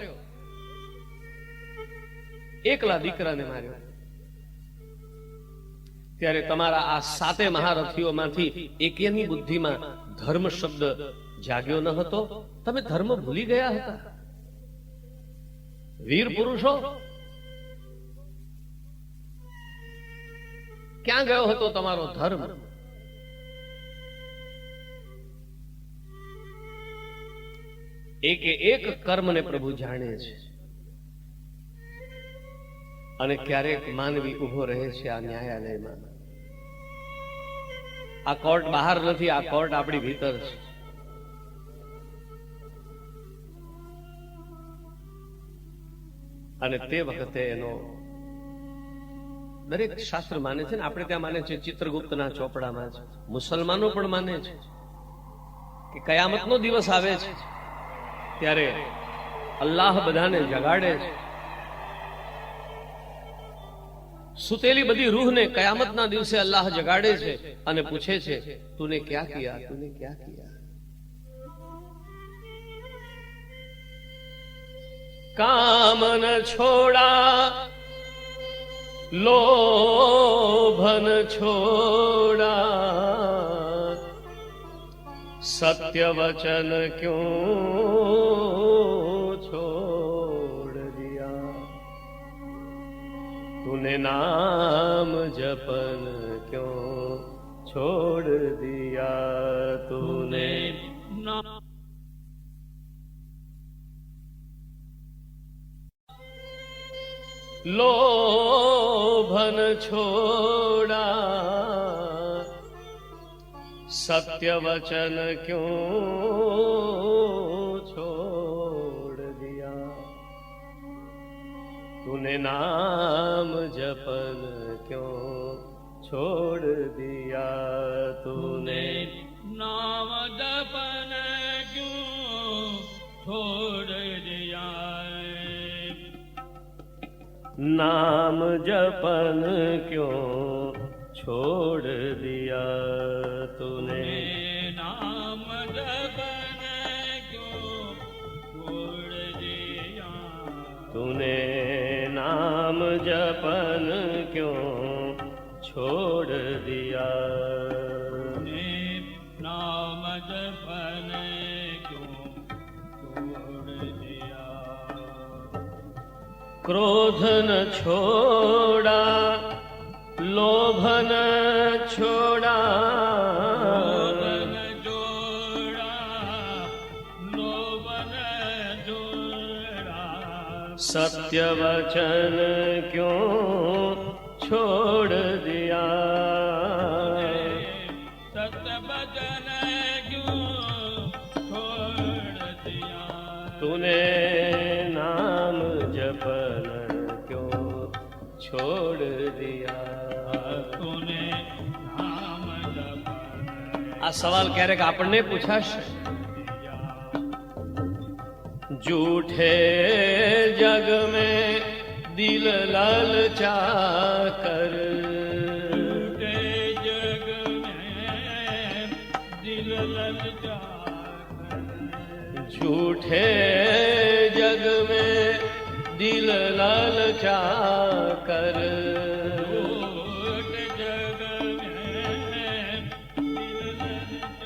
એકલા દીકરાને માર્યો. ત્યારે તમારા આ 7 મહારથીઓમાંથી એકેની બુદ્ધિમાં ધર્મ શબ્દ જાગ્યો ન હતો? તમે ધર્મ ભૂલી ગયા હતા? વીર પુરુષો, ક્યાં ગયો હતો તમારો ધર્મ? એકે એક કર્મને પ્રભુ જાણે છે, અને ક્યારેક માનવી ઉભો રહે છે આ ન્યાયાલયમાં. આ કોર્ટ બહાર નથી, આ કોર્ટ આપણી ભીતર છે. અને તે વખતે એનો દરેક શાસ્ત્ર માને છે ને, આપણે ત્યાં માને છે ચિત્રગુપ્તના ચોપડામાં છે, મુસલમાનો પણ માને છે કે કયામતનો દિવસ આવે છે ત્યારે અલ્લાહ બધાને જગાડે છે. સુતેલી બધી રૂહને કયામતના દિવસે અલ્લાહ જગાડે છે અને પૂછે છે, તુને ક્યા કિયા, તુને ક્યા કિયા? કામન છોડા, લોભન છોડા, सत्य वचन क्यों छोड़ दिया? तूने नाम जपन क्यों छोड़ दिया? तूने लोभन छोड़ा, सत्य वचन क्यों छोड़ दिया? तूने नाम जपन क्यों छोड़ दिया? तूने नाम जपन क्यों छोड़ दिया? नाम जपन क्यों छोड़ दिया? तूने नाम जपन क्यों छोड़ दिया? तूने नाम जपन क्यों छोड़ दिया? नाम जपन क्यों छोड़ दिया? क्रोध न छोड़ा, लोभन छोड़ा, लोभन जोड़ा, लोभन जोड़ा, सत्य वचन क्यों छोड़ दिया? सत्य वचन क्यों छोड़ दिया? तूने नाम जपन क्यों छोड़ दिया? तूने नाम जपन આ સવાલ ક્યારેક આપણને પૂછાશે. झूठे जग में दिल ललचा कर, झूठे जग में दिल ललचा कर, झूठे जग में दिल ललचा कर, झूठे जग में दिल ललचा कर,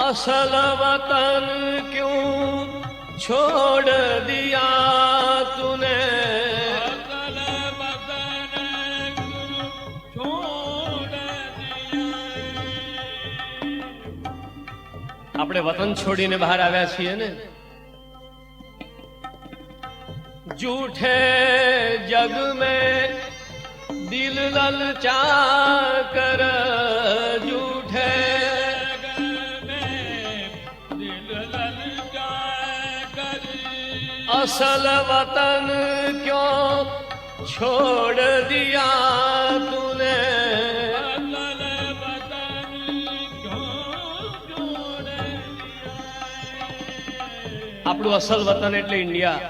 असल वतन क्यों छोड़ दिया तूने? असल वतन क्यों छोड़ दिया? આપણે વતન છોડીને બહાર આવ્યા છીએ ને. झूठे जग में दिल ललचा कर, झूठे असल वतन क्यों छोड़ दिया तूने? असल वतन क्यों આપણું અસલ વતન એટલે ઇન્ડિયા.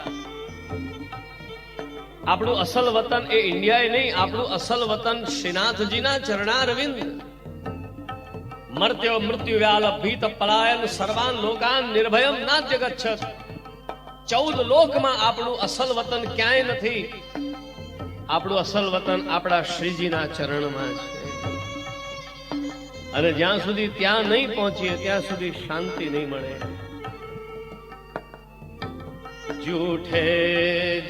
આપણું અસલ વતન એ ઇન્ડિયા નહીં, આપણું અસલ વતન શ્રીનાથજીના ચરણારવિંદ. મર્ત્યો મૃત્યુ વ્યાલ ભીત પલાયન સર્વાન લોકાન નિર્ભયમ નાદ્ય ગચ્છત. 14 લોકમાં આપણું અસલ વતન ક્યાંય નથી. આપણું અસલ વતન આપણા શ્રીજીના ચરણમાં છે. અને જ્યાં સુધી ત્યાં નહીં પહોંચીએ ત્યાં સુધી શાંતિ નહીં મળે. झूठे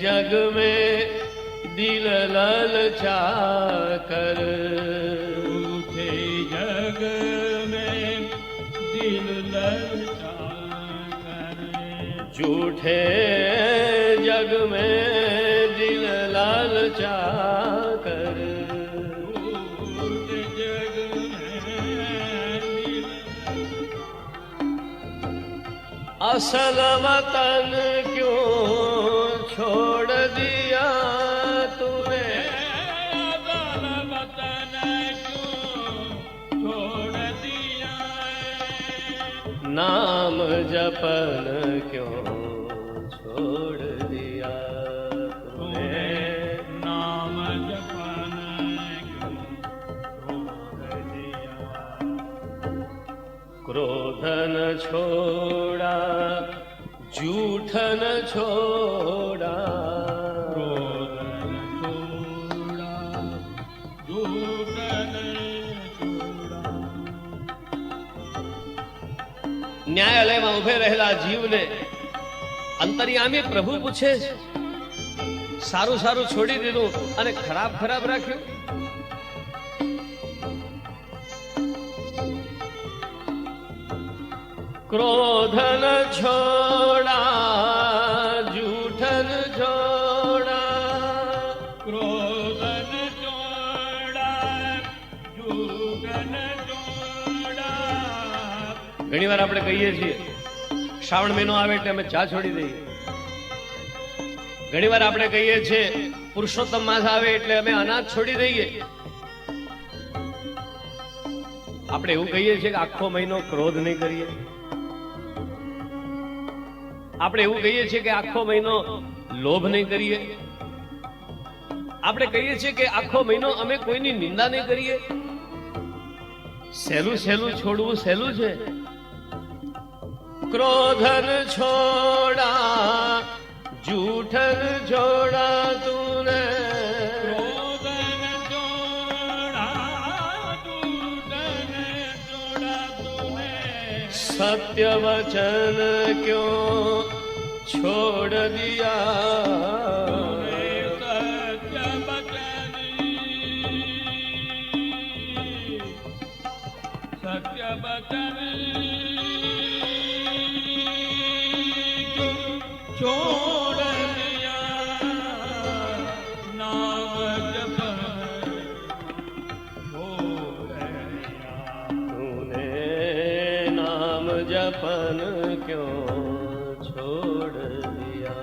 जग में दिल ललचा कर, झूठे जग में दिल ललचा कर, झूठे जग में दिल ललचा कर, झूठे जग में दिल असल वतन क्यों छोड़ दिया तूने, असल वतन क्यों छोड़ दिया, नाम जपन क्यों छोड़ दिया तूने, नाम जपन क्यों छोड़ दिया, क्रोध न छोड़ा झूठ न छोड़ा, क्रोध न छोड़ा झूठ न छोड़ा. ન્યાયાલયમાં ઉભે રહેલા જીવને અંતર્યામી પ્રભુ પૂછે છે, સારું સારું છોડી દીધું અને ખરાબ ખરાબ રાખ્યું. क्रोध न छोड़ा झूठ न छोड़ा, क्रोध न छोड़ा झूठ न छोड़ा. ઘણી વાર આપણે કહીએ છીએ શ્રાવણ મહિનો આવે એટલે અમે ચા છોડી દઈએ. ઘણી વાર આપણે કહીએ છીએ પુરુષોત્તમ માસ આવે એટલે અમે અનાજ છોડી દઈએ. આપણે એવું કહીએ છીએ કે આખો મહિનો ક્રોધ નહીં કરીએ. આપણે એવું કહીએ છીએ કે આખો મહિનો લોભ નહીં કરીએ. આપણે કહીએ છીએ કે આખો મહિનો અમે કોઈની નિંદા નહીં કરીએ. સહેલું સહેલું છોડવું સહેલું છે. ક્રોધન છોડા જૂઠન છોડા તુને, क्रोध न छोड़ा झूठ न छोड़ा तूने, सत्य वचन क्यों छोड़ दिया, सत्य वचन सत्य वचन छोड़ दिया, नाम जपन छोड़ दिया, तूने नाम जपन क्यों छोड़ दिया.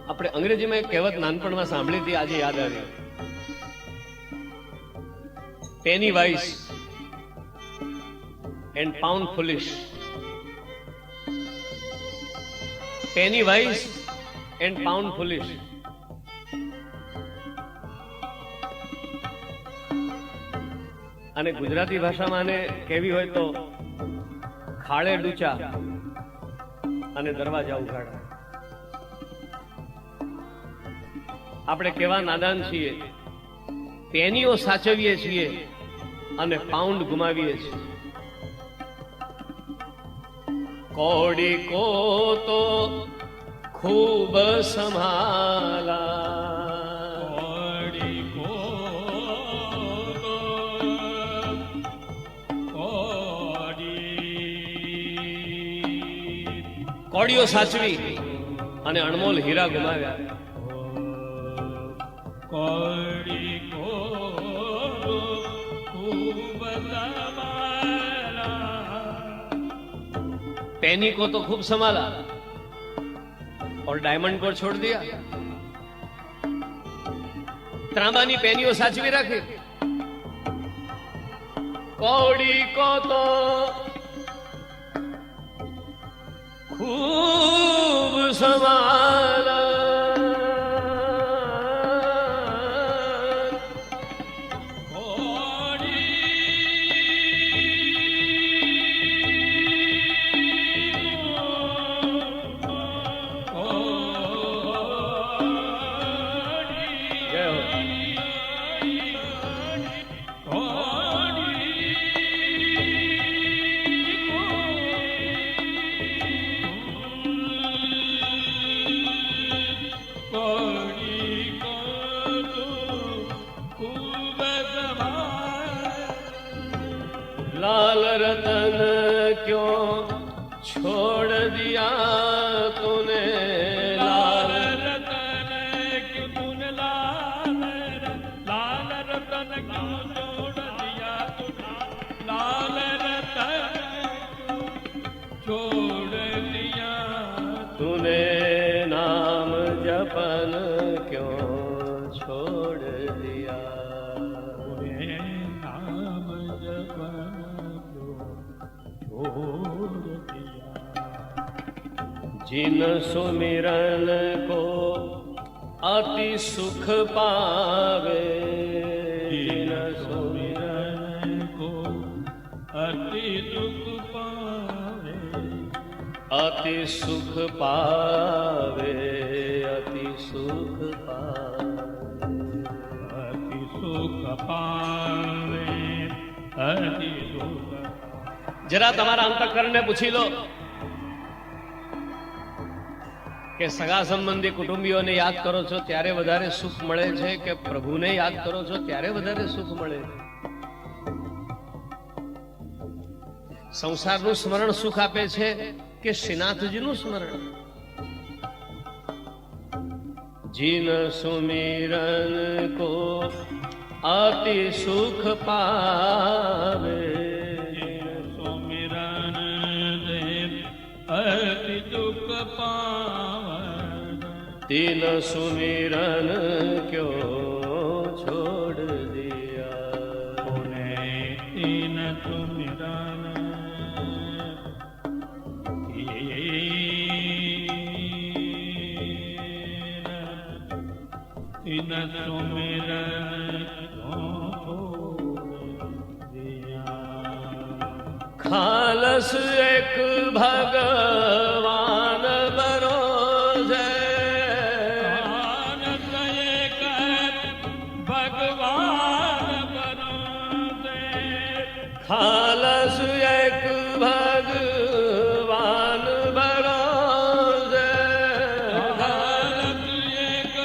આપણે અંગ્રેજીમાં એક કહેવત નાનપણમાં સાંભળી હતી, આજે યાદ આવી. Penny wise and pound foolish. Penny wise and pound foolish. અને ગુજરાતી ભાષામાં આને કેવી હોય તો ખાડે ડૂચા અને દરવાજા ઉઘાડા. આપણે કેવા નાદાન છીએ, પેનીઓ સાચવીએ છીએ અને પાઉન્ડ ગુમાવીએ છીએ. કૌડી કો તો ખૂબ સંભાલા, कौड़ी को तो कौड़ी કૌડીઓ સાચવી અને અણમોલ હીરા ગુમાવ્યા. कौड़ी को खूब संभाला, પેની કો તો ખૂબ સંભાલા और डायमंड को छोड़ दिया, ત્રાંબાની પેનીઓ સાચવી રાખી, કૌડી કો તો ખૂબ સંભાળા, लाल रतन क्यों छोड़ दिया तूने, लाल रतन क्यों तूने, लाल रतन क्यों छोड़ दिया तूने, लाल रतन छोड़ दिया तूने नाम जपन क्यों छोड़ दिया, तूने नाम जपन छोड़ दिया। जिन सुमिरन को अति सुख पावे, जिन सुमिरन को अति दुख पावे, अति सुख पावे, अति सुख पावे, अति सुख पावे, अति सुख। जरा તમારા અંતઃકરણને પૂછી લો કે સગા સંબંધી કુટુંબીઓને યાદ કરો છો ત્યારે વધારે સુખ મળે છે કે પ્રભુને યાદ કરો છો ત્યારે વધારે સુખ મળે છે? સંસારનું સ્મરણ સુખ આપે છે કે શ્રીનાથજીનું સ્મરણ? જીન સુમિરન કો અતિ સુખ પાવે, सुमिरन देव अति दुख पावे, तीन सुमिरन क्यों छोड़ दिया, तूने तीन सुमिरन तीन सुमिरन क्यों छोड़ दिया। खालस एक भगवान बरोजे, आनंद एक भगवान बरोजे, खालस एक भगवान बरोजे, आनंद एक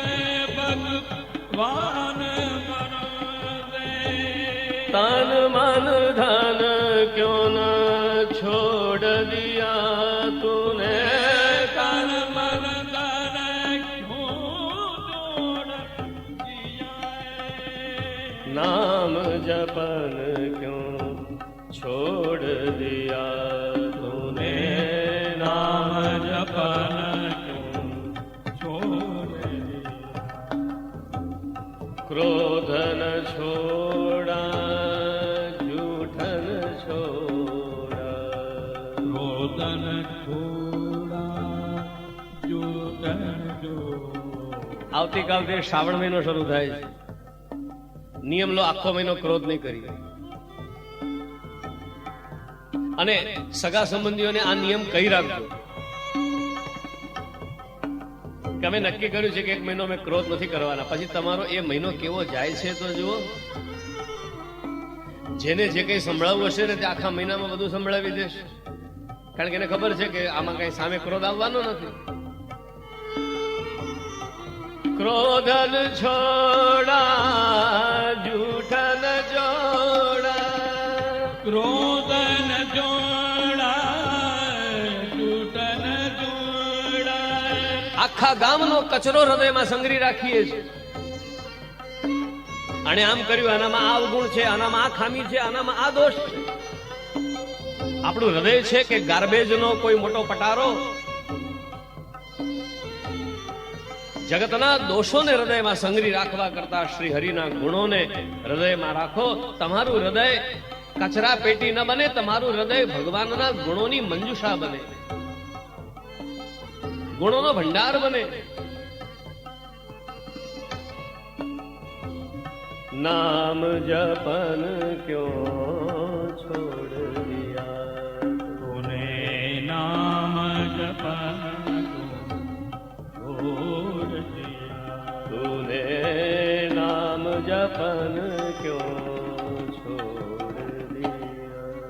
भगवान बरोजे, तन मन धन क्यों न छोड़ दिया तूने, तन मन धन क्यों छोड़ दिया, नाम जपन क्यों छोड़ दिया तूने, नाम जपन क्यों छोड़ दिया। क्रोध न छोड़ा, जूठन छोड़ा, क्रोधन छोड़ा, जूठन छोड़ा। આવતીકાલથી શ્રાવણ મહિનો શરૂ થાય છે. નિયમ લો, આખો મહિનો ક્રોધ નહીં કરી. અને સગા સંબંધીઓને આ નિયમ કહી રાખજો કે અમે નક્કી કર્યું છે કે એક મહિનો અમે ક્રોધ નથી કરવાના. પછી તમારો એ મહિનો કેવો જાય છે તો જુઓ. જેને જે કંઈ સંભળાવવું હશે ને તે આખા મહિનામાં બધું સંભળાવી દેશે, કારણ કે એને ખબર છે કે આમાં કઈ સામે ક્રોધ આવવાનો નથી. ક્રોધન છોડા, જૂઠન જોડા, क्रोधन जोड़ा, जूठन जोड़ा। આખા ગામનો કચરો હૃદયમાં સંગ્રહી રાખીએ છીએ. અને આમ કર્યું, આનામાં આ અવગુણ છે, આનામાં આ ખામી છે, આનામાં આ દોષ છે. આપણું હૃદય છે કે ગાર્બેજનો કોઈ મોટો પટારો? જગતના દોષોને હૃદયમાં સંગ્રહી રાખવા કરતા શ્રી હરિના ગુણોને હૃદયમાં રાખો. તમારું હૃદય કચરા પેટી ન બને, તમારું હૃદય ભગવાનના ગુણોની મંજુષા બને, ગુણોનો ભંડાર બને. નામ જપન ક્યો છોડ દિયા, તૂને નામ જપન છોડ દિયા, તૂને નામ જપન ક્યો છોડ દિયા,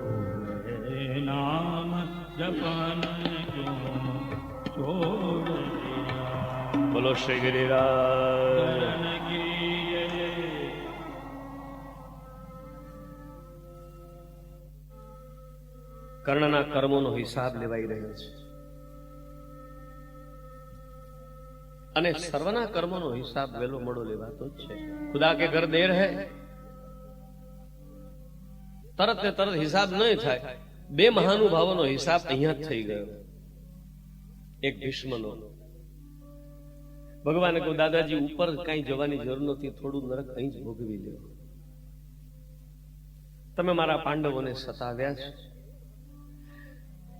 તૂને નામ જપન ક્યો છોડ દિયા. બોલો શ્રી ગિરિરાજ. શરણ ગીરે કર્ણના કર્મોનો હિસાબ લેવાઈ રહ્યો છે અને સર્વના કર્મોનો હિસાબ વેલો મોડો લેવાતો જ છે. ખુદા કે ઘર દેર હૈ, તરત ને તરત હિસાબ નહીં થાય. બે મહાનુભાવોનો હિસાબ અહીંયા જ થઈ ગયો. એક ભીષ્મનો. ભગવાને કહ્યું, દાદાજી ઉપર કઈ જવાની જરૂર નથી, થોડું નરક અહીં જ ભોગવી લો. તમે મારા પાંડવોને સતાવ્યા છે,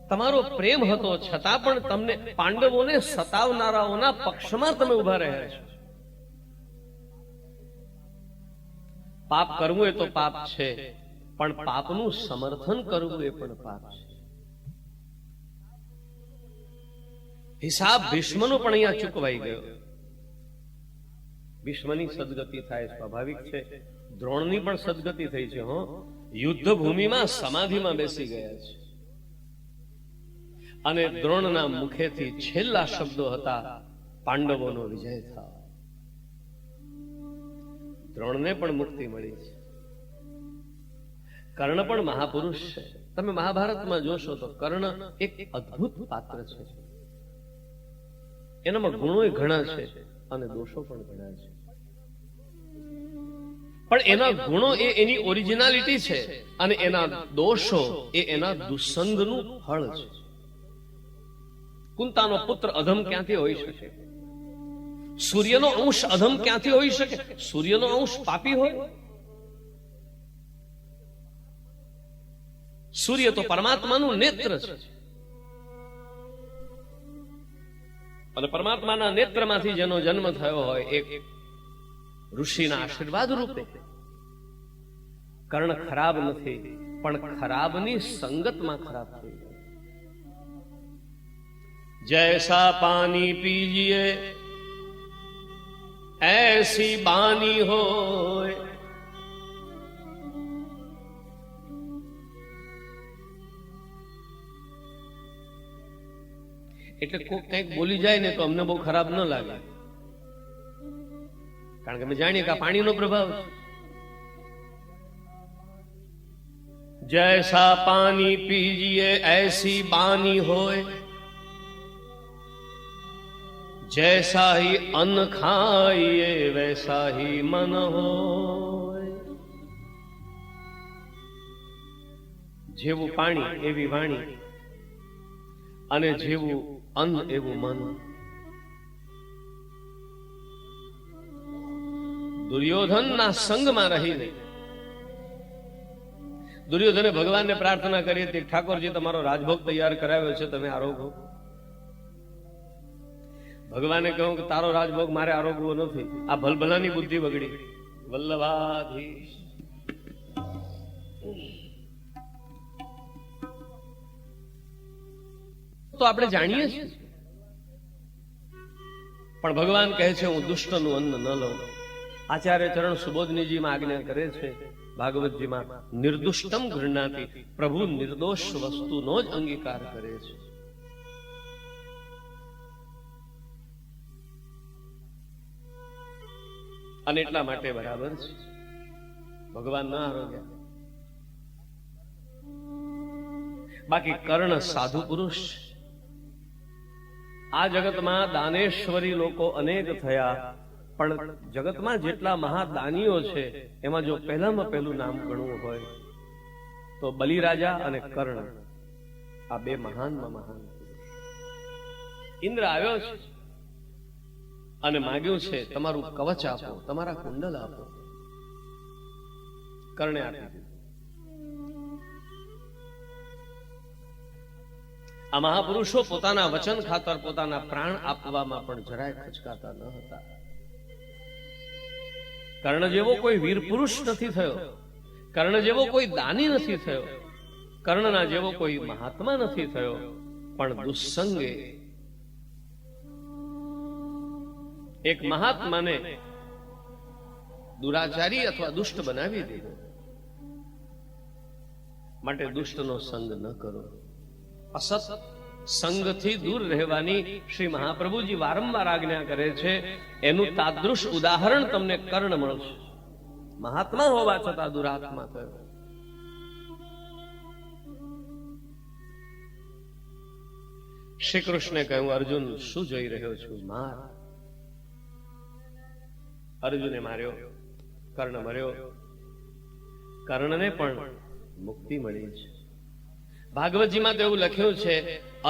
તમારો પ્રેમ હતો છતાં પણ તમને પાંડવોને સતાવનારાઓના પક્ષમાં તમે ઉભા રહ્યા છો. પાપ કરવું એ તો પાપ છે, પણ પાપનું સમર્થન કરવું એ પણ પાપ છે. હિસાબ ભીષ્મનો પણ અહીંયા ચૂકવાઈ ગયો. ભીષ્મની સદગતિ થાય સ્વાભાવિક છે, દ્રોણની પણ સદગતિ થઈ છે. યુદ્ધ ભૂમિમાં સમાધિમાં બેસી ગયા છે અને દ્રોણના મુખેથી છેલ્લા શબ્દો હતા, પાંડવોનો વિજય થાવ. દ્રોણને પણ મુક્તિ મળી છે. કર્ણ પણ મહાપુરુષ છે. તમે મહાભારતમાં જોશો તો કર્ણ એક અદ્ભુત પાત્ર છે. એનામાં ગુણો ઘણા છે અને દોષો પણ ઘણા છે, પણ એના ગુણો એ એની ઓરિજિનાલિટી છે અને એના દોષો એ એના દુસ્સંગનું ફળ છે. કુંતાનો પુત્ર અધમ ક્યાંથી હોઈ શકે? સૂર્યનો અંશ અધમ ક્યાંથી હોઈ શકે? સૂર્યનો અંશ પાપી હોય? સૂર્ય તો પરમાત્માનું નેત્ર છે અને પરમાત્માના નેત્રમાંથી જેનો જન્મ થયો હોય એક ઋષિના આશીર્વાદ રૂપે. કર્ણ ખરાબ નથી, પણ ખરાબની સંગતમાં ખરાબ થઈ ગયો. जैसा पानी पीजिए ऐसी बानी हो. એટલે કોઈ કંઈક બોલી જાય ને તો અમને બહુ ખરાબ ન લાગે, કારણ કે અમે જાણીએ કે આ પાણીનો પ્રભાવ છે. જૈસા પાણી પીજીએ ऐसी बानी હોય, जैसा ही अन्न खाइए वैसा ही मन होय. જેવું પાણી એવી વાણી અને જેવું અન્ન એવું મન. દુર્યોધનના સંગમાં રહીને દુર્યોધને ભગવાનને પ્રાર્થના કરી હતી, ઠાકોરજી તમારો રાજભોગ તૈયાર કરાવ્યો છે, તમે આરોગો. ભગવાને કહ્યું કે તારો રાજભોગ મારે આરોગવો નથી, આ ભલભલાની બુદ્ધિ બગડી. વલ્લભાધીશ. તો આપણે જાણીએ છીએ, પણ ભગવાન કહે છે હું દુષ્ટનું અન્ન ન લઉં. આચાર્ય ચરણ સુબોધનીજીમાં આજ્ઞા કરે છે, ભાગવતજીમાં, નિર્દુષ્ટમ ગૃહ્ણાતિ. પ્રભુ નિર્દોષ વસ્તુનો જ અંગીકાર કરે છે. અને એટલા માટે બરાબર છે ભગવાન ના આરોગ્યા. બાકી કર્ણ સાધુ પુરુષ. આ જગતમાં દાનેશ્વરી લોકો અનેક થયા, પણ જગતમાં જેટલા મહાદાનીઓ છે એમાં જો પહેલામાં પહેલું નામ ગણવું હોય તો બલિરાજા અને કર્ણ, આ બે મહાનમાં મહાન પુરુષ. ઇન્દ્ર આવ્યો છે અને માગ્યું છે તમારું કવચ આપો, તમારા કુંડલ આપો. કર્ણે આપી દીધું. આ મહાપુરુષો પોતાના વચન ખાતર પોતાના પ્રાણ આપવામાં પણ જરાય ખચકાતા ન હતા. કર્ણ જેવો કોઈ વીર પુરુષ નથી થયો, કર્ણ જેવો કોઈ દાની નથી થયો, કર્ણના જેવો કોઈ મહાત્મા નથી થયો, પણ દુસ્સંગે એક મહાત્માને દુરાચારી અથવા દુષ્ટ બનાવી દીધો. માટે દુષ્ટનો સંગ ન કરો. અસત સંગથી દૂર રહેવાની શ્રી મહાપ્રભુજી વારંવાર આજ્ઞા કરે છે. એનું તાદૃશ ઉદાહરણ તમને કર્ણ મળશે. મહાત્મા હોવા છતાં દુરાત્મા થયો. શ્રી કૃષ્ણે કહ્યું, અર્જુન શું જોઈ રહ્યો છું? માર. અર્જુને માર્યો, કર્ણ મર્યો. કર્ણને પણ મુક્તિ મળી છે. ભાગવતજીમાં તો એવું લખ્યું છે,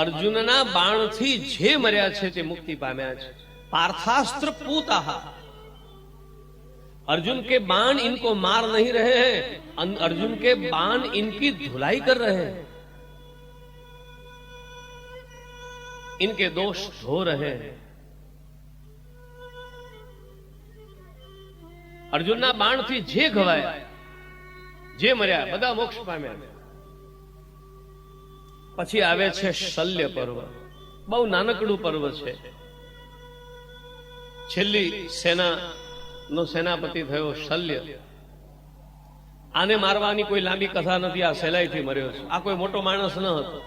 અર્જુનના બાણથી જે મર્યા છે તે મુક્તિ પામ્યા છે. पार्थास्त्र पूता, अर्जुन के बाण इनको मार नहीं रहे हैं, अर्जुन के बाण इनकी धुलाई कर रहे हैं, इनके दोष धो रहे हैं. अर्जुनના બાણથી જે ઘવાયા, જે મર્યા, બધા મોક્ષ પામ્યા. પછી આવે છે શલ્ય પર્વ. બહુ નાનકડું પર્વ છે. છેલ્લી સેનાનો સેનાપતિ થયો શલ્ય. આને મારવાની કોઈ લાંબી કથા નથી. આ સહેલાઈથી મર્યો છે. આ કોઈ મોટો માણસ ન હતો.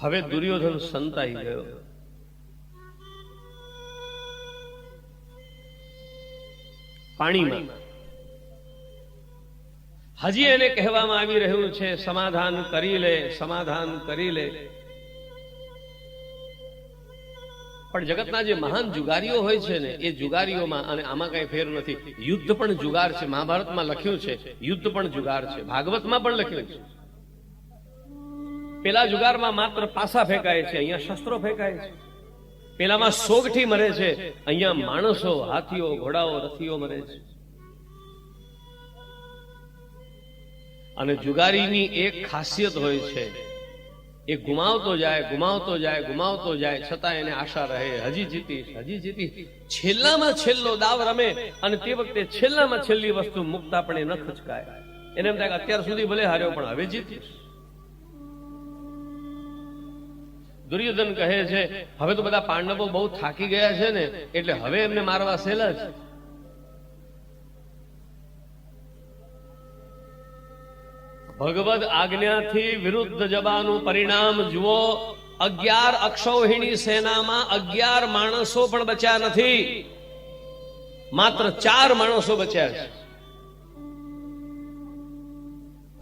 હવે દુર્યોધન સંતાઈ ગયો. પાણીમાં હજી એને કહેવામાં આવી રહ્યું છે, સમાધાન કરી લે, સમાધાન કરી લે. પણ જગતના જે મહાન જુગારીઓ હોય છે ને, એ જુગારીઓમાં અને આમાં કઈ ફેર નથી. યુદ્ધ પણ જુગાર છે. મહાભારતમાં લખ્યું છે યુદ્ધ પણ જુગાર છે. ભાગવતમાં પણ લખ્યું છે. પેલા જુગારમાં માત્ર પાસા ફેંકાય છે, અહીંયા શસ્ત્રો ફેંકાય છે. પેલામાં સોગઠી મરે છે, અહીંયા માણસો, હાથીઓ, ઘોડાઓ, રથીઓ મરે છે. અને જુગારીની એક ખાસિયત હોય છે, એ ગુમાવતો જાય, ગુમાવતો જાય, ગુમાવતો જાય, છતાં એને આશા રહે, હજી જીતીશ, હજી જીતીશ. છેલ્લામાં છેલ્લો દાવ રમે અને તે વખતે છેલ્લામાં છેલ્લી વસ્તુ મુક્તા પણ એ ન ખચકાય. એને એમ થાય કે અત્યાર સુધી ભલે હાર્યો પણ હવે જીતીશ. દુર્યોધન કહે છે, હવે તો બધા પાંડવો બહુ થાકી ગયા છે ને, એટલે હવે એમને મારવા સહેલા છે. ભગવદ આજ્ઞાથી વિરુદ્ધ જવાનું પરિણામ જુઓ. 11 અક્ષૌહિણી સેનામાં 11 માણસો પણ બચ્યા નથી, માત્ર 4 માણસો બચ્યા છે.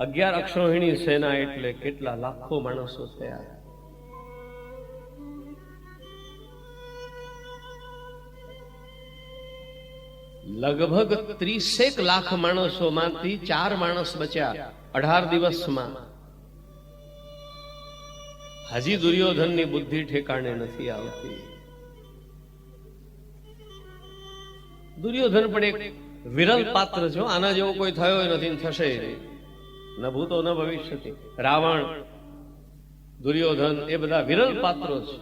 11 અક્ષૌહિણી સેના એટલે કેટલા લાખો માણસો થયા. લગભગ 30 લાખ માણસોમાંથી 4 માણસ બચ્યા 18 દિવસમાં. હજી દુર્યોધનની બુદ્ધિ ઠેકાણે નથી આવતી. દુર્યોધન પણ એક વિરલ પાત્ર છે. આના જેવો કોઈ થયો નથી, થશે નહીં. ન ભૂતો ન ભવિષ્યતિ. રાવણ, દુર્યોધન એ બધા વિરલ પાત્રો છે.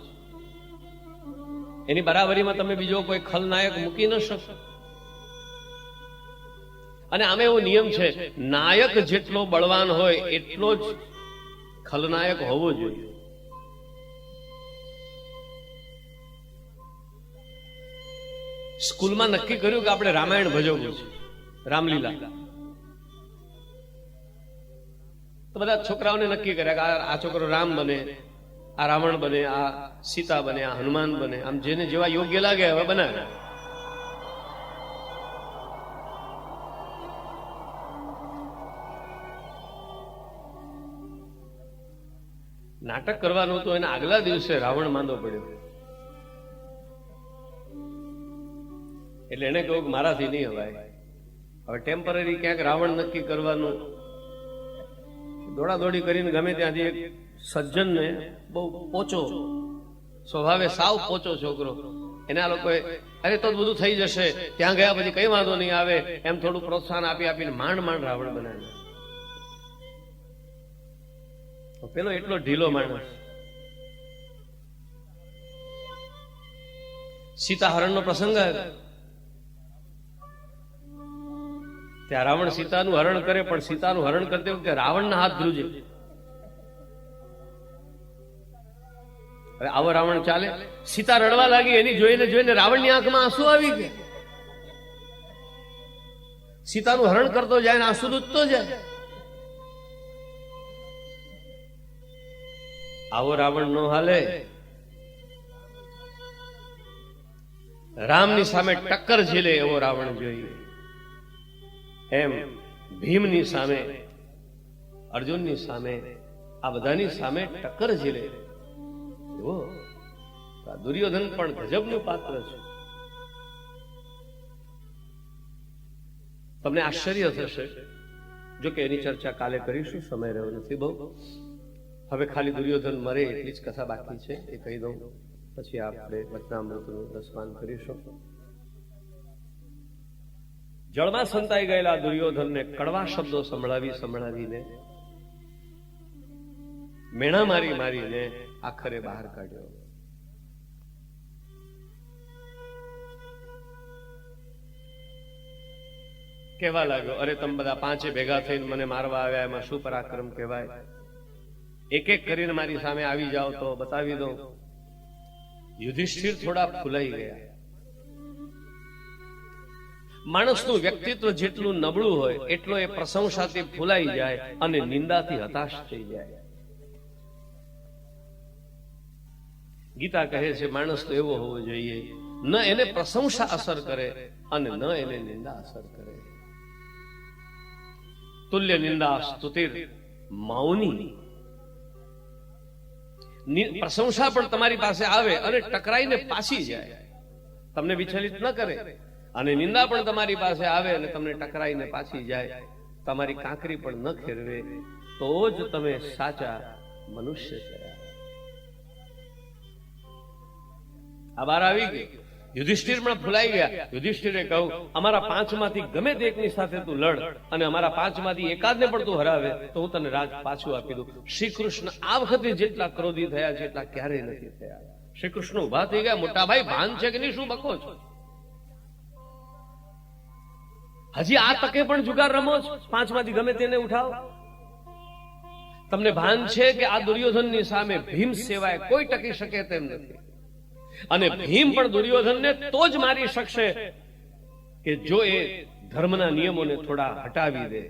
એની બરાબરીમાં તમે બીજો કોઈ ખલનાયક મૂકી ન શકો. અને આમે એવો નિયમ છે, નાયક જેટલો બળવાન હોય એટલો જ ખલનાયક હોવો જોઈએ. સ્કૂલમાં નક્કી કર્યું કે આપણે રામાયણ ભજવવું છે, રામલીલા. તો બધા છોકરાઓને નક્કી કર્યા કે આ છોકરો રામ બને, આ રાવણ બને, આ સીતા બને, આ હનુમાન બને. આમ જેને જેવા યોગ્ય લાગે હવે બનાવે. નાટક કરવાનું તો એના આગલા દિવસે રાવણ માંદો પડ્યો, એટલે એને કહ્યું કે મારાથી નહીં હવાય. હવે ટેમ્પરરી ક્યાંક રાવણ નક્કી કરવાનું. દોડાદોડી કરીને ગમે ત્યાંથી એક સજ્જનને, બહુ પોચો સ્વભાવે સાવ પોચો છોકરો. એના લોકોએ અરે તો બધું થઈ જશે, ત્યાં ગયા પછી કઈ વાંધો નહીં આવે એમ થોડું પ્રોત્સાહન આપીને માંડ રાવણ બનાવ્યો. પેલો એટલો ઢીલો માણસ. સીતા હરણનો પ્રસંગ આવ્યો. ત્યાં રાવણ સીતાનું હરણ કરે, પણ સીતાનું હરણ કરતી વખતે રાવણના હાથ ધ્રુજે. હવે આવો રાવણ ચાલે? સીતા રડવા લાગી, એની જોઈને રાવણની આંખમાં આંસુ આવી ગયા. સીતાનું હરણ કરતો જાય ને આંસુ દૂધતો જાય. આવો રાવણ નો હાલે. રામની સામે ટક્કર ઝીલે એવો રાવણ જોઈએ. એમ ભીમની સામે, અર્જુનની સામે, આ બધાની સામે ટક્કર ઝીલે એવો દુર્યોધન પણ ગજબનું પાત્ર છે. તમને આશ્ચર્ય થશે, જો કે એની ચર્ચા કાલે કરીશું, સમય રહ્યો નથી બહુ. હવે ખાલી દુર્યોધન મરે એટલી જ કથા બાકી છે, એ કહી દઉં, પછી આપણે વચનામૃતનું રસપાન કરીશું. જળમાં સંતાઈ ગયેલા દુર્યોધનને કડવા શબ્દો સંભળાવીને મેણા મારીને આખરે બહાર કાઢ્યો. કહેવા લાગ્યો, અરે તમે બધા પાંચે ભેગા થઈને મને મારવા આવ્યા, એમાં શું પરાક્રમ કહેવાય? એક એક કરીને મારી સામે આવી જાઓ તો બતાવી દો. યુધિષ્ઠિર થોડા ફૂલાઈ ગયા. માણસનું વ્યક્તિત્વ જેટલું નબળું હોય એટલો એ પ્રશંસાથી ફૂલાઈ જાય અને નિંદાથી હતાશ થઈ જાય. ગીતા કહે છે માણસ તો એવો હોવો જોઈએ, ન એને પ્રશંસા અસર કરે અને ન એને નિંદા અસર કરે. તુલ્ય નિંદા સ્તુતિર મૌની. પ્રશંસા પણ તમારી પાસે આવે અને ટકરાઈને પાછી જાય, તમને વિચલિત ન કરે. અને નિંદા પણ તમારી પાસે આવે અને તમને ટકરાઈને પાછી જાય, તમારી કાંકરી પણ ન ખેરવે, તો જ તમે સાચા મનુષ્ય થયા. આ બાર આવી ગઈ. યુધિષ્ઠિર પણ ફૂલાઈ ગયા. યુધિષ્ઠિરે કહ્યું, અમારા પાંચમાંથી ગમે તે એકની સાથે તું લડ અને અમારા પાંચમાંથી એકાદને પણ તું હરાવે તો હું તને રાજ પાછું આપી દઉં. શ્રી કૃષ્ણ આ વખતે જેટલા ક્રોધી થયા છે એટલા ક્યારેય નથી થયા. શ્રી કૃષ્ણ ઉભા થઈ ગયા, મોટા ભાઈ ભાન છે કે નહીં, શું બકો છો? હજી આ તકે પણ જુગાર રમો છો? પાંચમાંથી ગમે તેને ઉઠાવો. તમને ભાન છે કે આ દુર્યોધનની સામે ભીમ સિવાય કોઈ ટકી શકે તેમ નથી. અને ભીમ પણ દુર્યોધનને તો જ મારી શકશે કે જો એ ધર્મના નિયમોને થોડા હટાવી દે.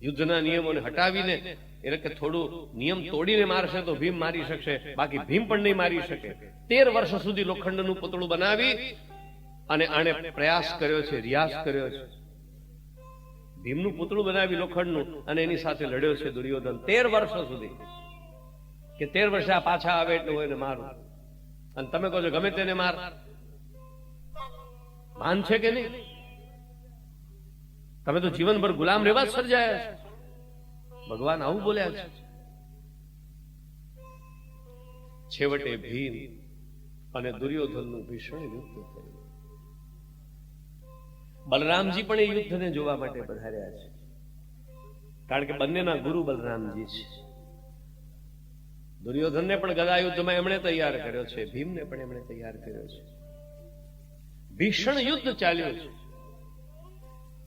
યુદ્ધના નિયમોને હટાવીને, એટલે કે થોડું નિયમ તોડીને મારશે તો ભીમ મારી શકશે, બાકી ભીમ પણ નહીં મારી શકે. 13 વર્ષ સુધી લોખંડનું પૂતળું બનાવી અને આણે પ્રયાસ કર્યો છે, રિયાઝ કર્યો છે. ભીમનું પૂતળું બનાવી લોખંડનું અને એની સાથે લડ્યો છે દુર્યોધન 13 વર્ષો સુધી, કે 13 વર્ષે આ પાછા આવે એટલે હું એને મારું. અને તમે કહો છો ગમે તેને માર. ભાન છે કે નહીં? તમે તો જીવનભર ગુલામ રહેવા જ સર્જાયા છે. ભગવાન આવું બોલ્યા છે. છેવટે ભીમ અને દુર્યોધનનું ભીષણ યુદ્ધ થયું. બલરામજી પણ એ યુદ્ધને જોવા માટે પધાર્યા છે, કારણ કે બંનેના ગુરુ બલરામજી છે. દુર્યોધનને પણ ગદા યુદ્ધમાં એમણે તૈયાર કર્યો છે, ભીમને પણ એમણે તૈયાર કર્યો છે. ભીષણ યુદ્ધ ચાલ્યું છે,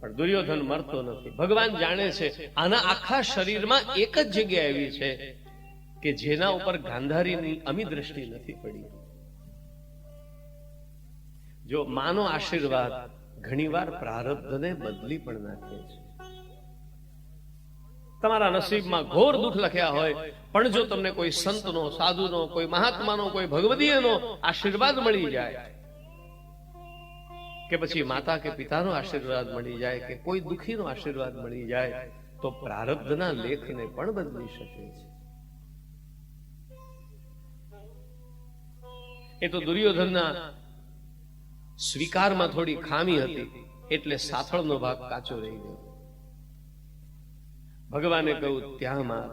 પણ દુર્યોધન મરતો નથી. ભગવાન જાણે છે આના આખા શરીરમાં એક જ જગ્યા એવી છે કે જેના ઉપર ગાંધારીની અમી દ્રષ્ટિ નથી પડી. જો માનો આશીર્વાદ ઘણીવાર પ્રારબ્ધને બદલી પણ નાખે છે. તમારા નસીબમાં ઘોર દુઃખ લખ્યા હોય, પણ જો તમને કોઈ સંતનો, સાધુનો, કોઈ મહાત્માનો, કોઈ ભગવદીયનો આશીર્વાદ મળી જાય, કે પછી માતા કે પિતાનો આશીર્વાદ મળી જાય, કે કોઈ દુઃખીનો આશીર્વાદ મળી જાય, તો પ્રારબ્ધના લેખને પણ બદલી શકે છે. એ તો દુર્યોધનના સ્વીકારમાં થોડી ખામી હતી, એટલે સાથળનો ભાગ કાચો રહી ગયો. ભગવાને કહ્યું ત્યાં માર.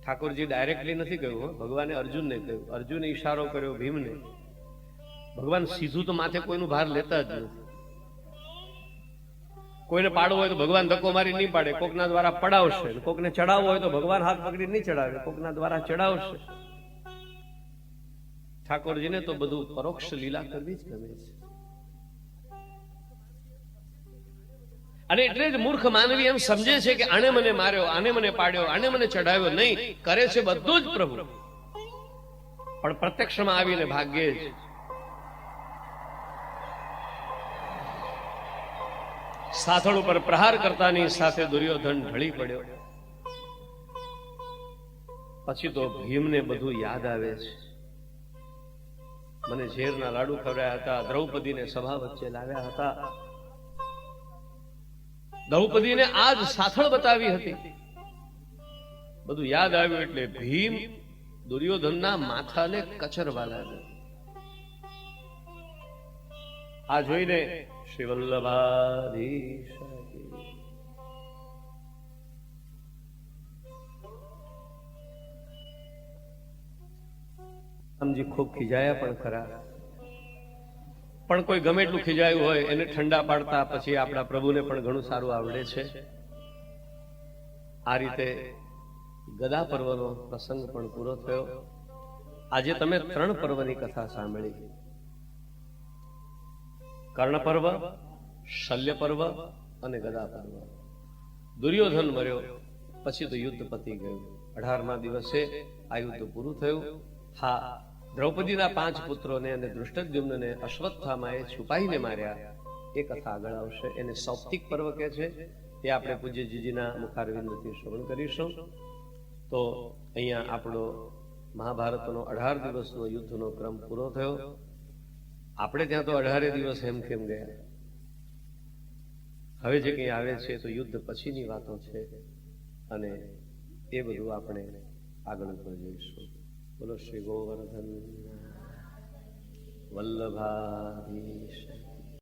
ઠાકોરજી ડાયરેક્ટલી નથી કહ્યું હો, ભગવાને અર્જુનને કહ્યું. અર્જુને ઈશારો કર્યો ભીમને. ભગવાન સીધું તો માથે કોઈનું ભાર લેતા જ નથી. કોઈને પાડવો હોય તો ભગવાન ધક્કો મારી નહીં પાડે, કોકના દ્વારા પડાવશે. કોકને ચડાવવો હોય તો ભગવાન હાથ પકડી નહીં ચડાવે, કોકના દ્વારા ચડાવશે. ઠાકોરજીને તો બધું પરોક્ષ લીલા કરવી જ ગમે છે. અને એટલે જ મૂર્ખ માનવી એમ સમજે છે કે આને મને માર્યો, આને મને પાડ્યો, આને મને ચડાવ્યો. નહીં, કરે છે બધું જ પ્રભુ, પણ પ્રત્યક્ષમાં આવીને ભાગ્યે જ. સાથળ ઉપર પ્રહાર કરતાની સાથે દુર્યોધન ઢળી પડ્યો. પછી તો ભીમને બધું યાદ આવે છે. મને ઝેરના લાડુ ખવડાયા હતા, દ્રૌપદીને સભા વચ્ચે લાવ્યા હતા, દ્રૌપદીને આજ સાથળ બતાવી હતી. બધું યાદ આવ્યું એટલે ભીમ દુર્યોધનના માથાને કચરવા લાગ્યો. આ જોઈને શ્રી વલ્લભાધીશ રામજી ખૂબ ખીજાયા પણ ખરા. પણ કોઈ ગમે એટલું ખીજાયું હોય એને ઠંડા પાડતા પછી આપણા પ્રભુને પણ ઘણું સારું આવડે છે. આ રીતે ગદા પર્વનો પ્રસંગ પણ પૂરો થયો. આજે તમે 3 પર્વની કથા સાંભળી. કર્ણ પર્વ, શલ્ય પર્વ અને ગદા પર્વ. દુર્યોધન મર્યો પછી તો યુદ્ધ પતી ગયું. 18મા દિવસે આ યુદ્ધ પૂરું થયું. હા, દ્રૌપદીના 5 પુત્રોને અને દૃષ્ટદ્યુમ્નને અશ્વત્થામાએ છુપાઈને માર્યા. એ કથા આગળ આવશે. એને સૌપ્તિક પર્વ કહે છે. એ આપણે પૂજ્યજીના મુખારવિંદથી શ્રવણ કરીશું. તો અહીંયા આપણો મહાભારતનો 18 દિવસનો યુદ્ધનો ક્રમ પૂરો થયો. આપણે ત્યાં તો 18 દિવસ એમ કેમ ગયા. હવે જે કંઈ આવે છે તો યુદ્ધ પછીની વાતો છે અને એ બધું આપણે આગળ ઉપર જોઈશું. બોલો શ્રી ગોવર્ધન વલ્લભાધીશ.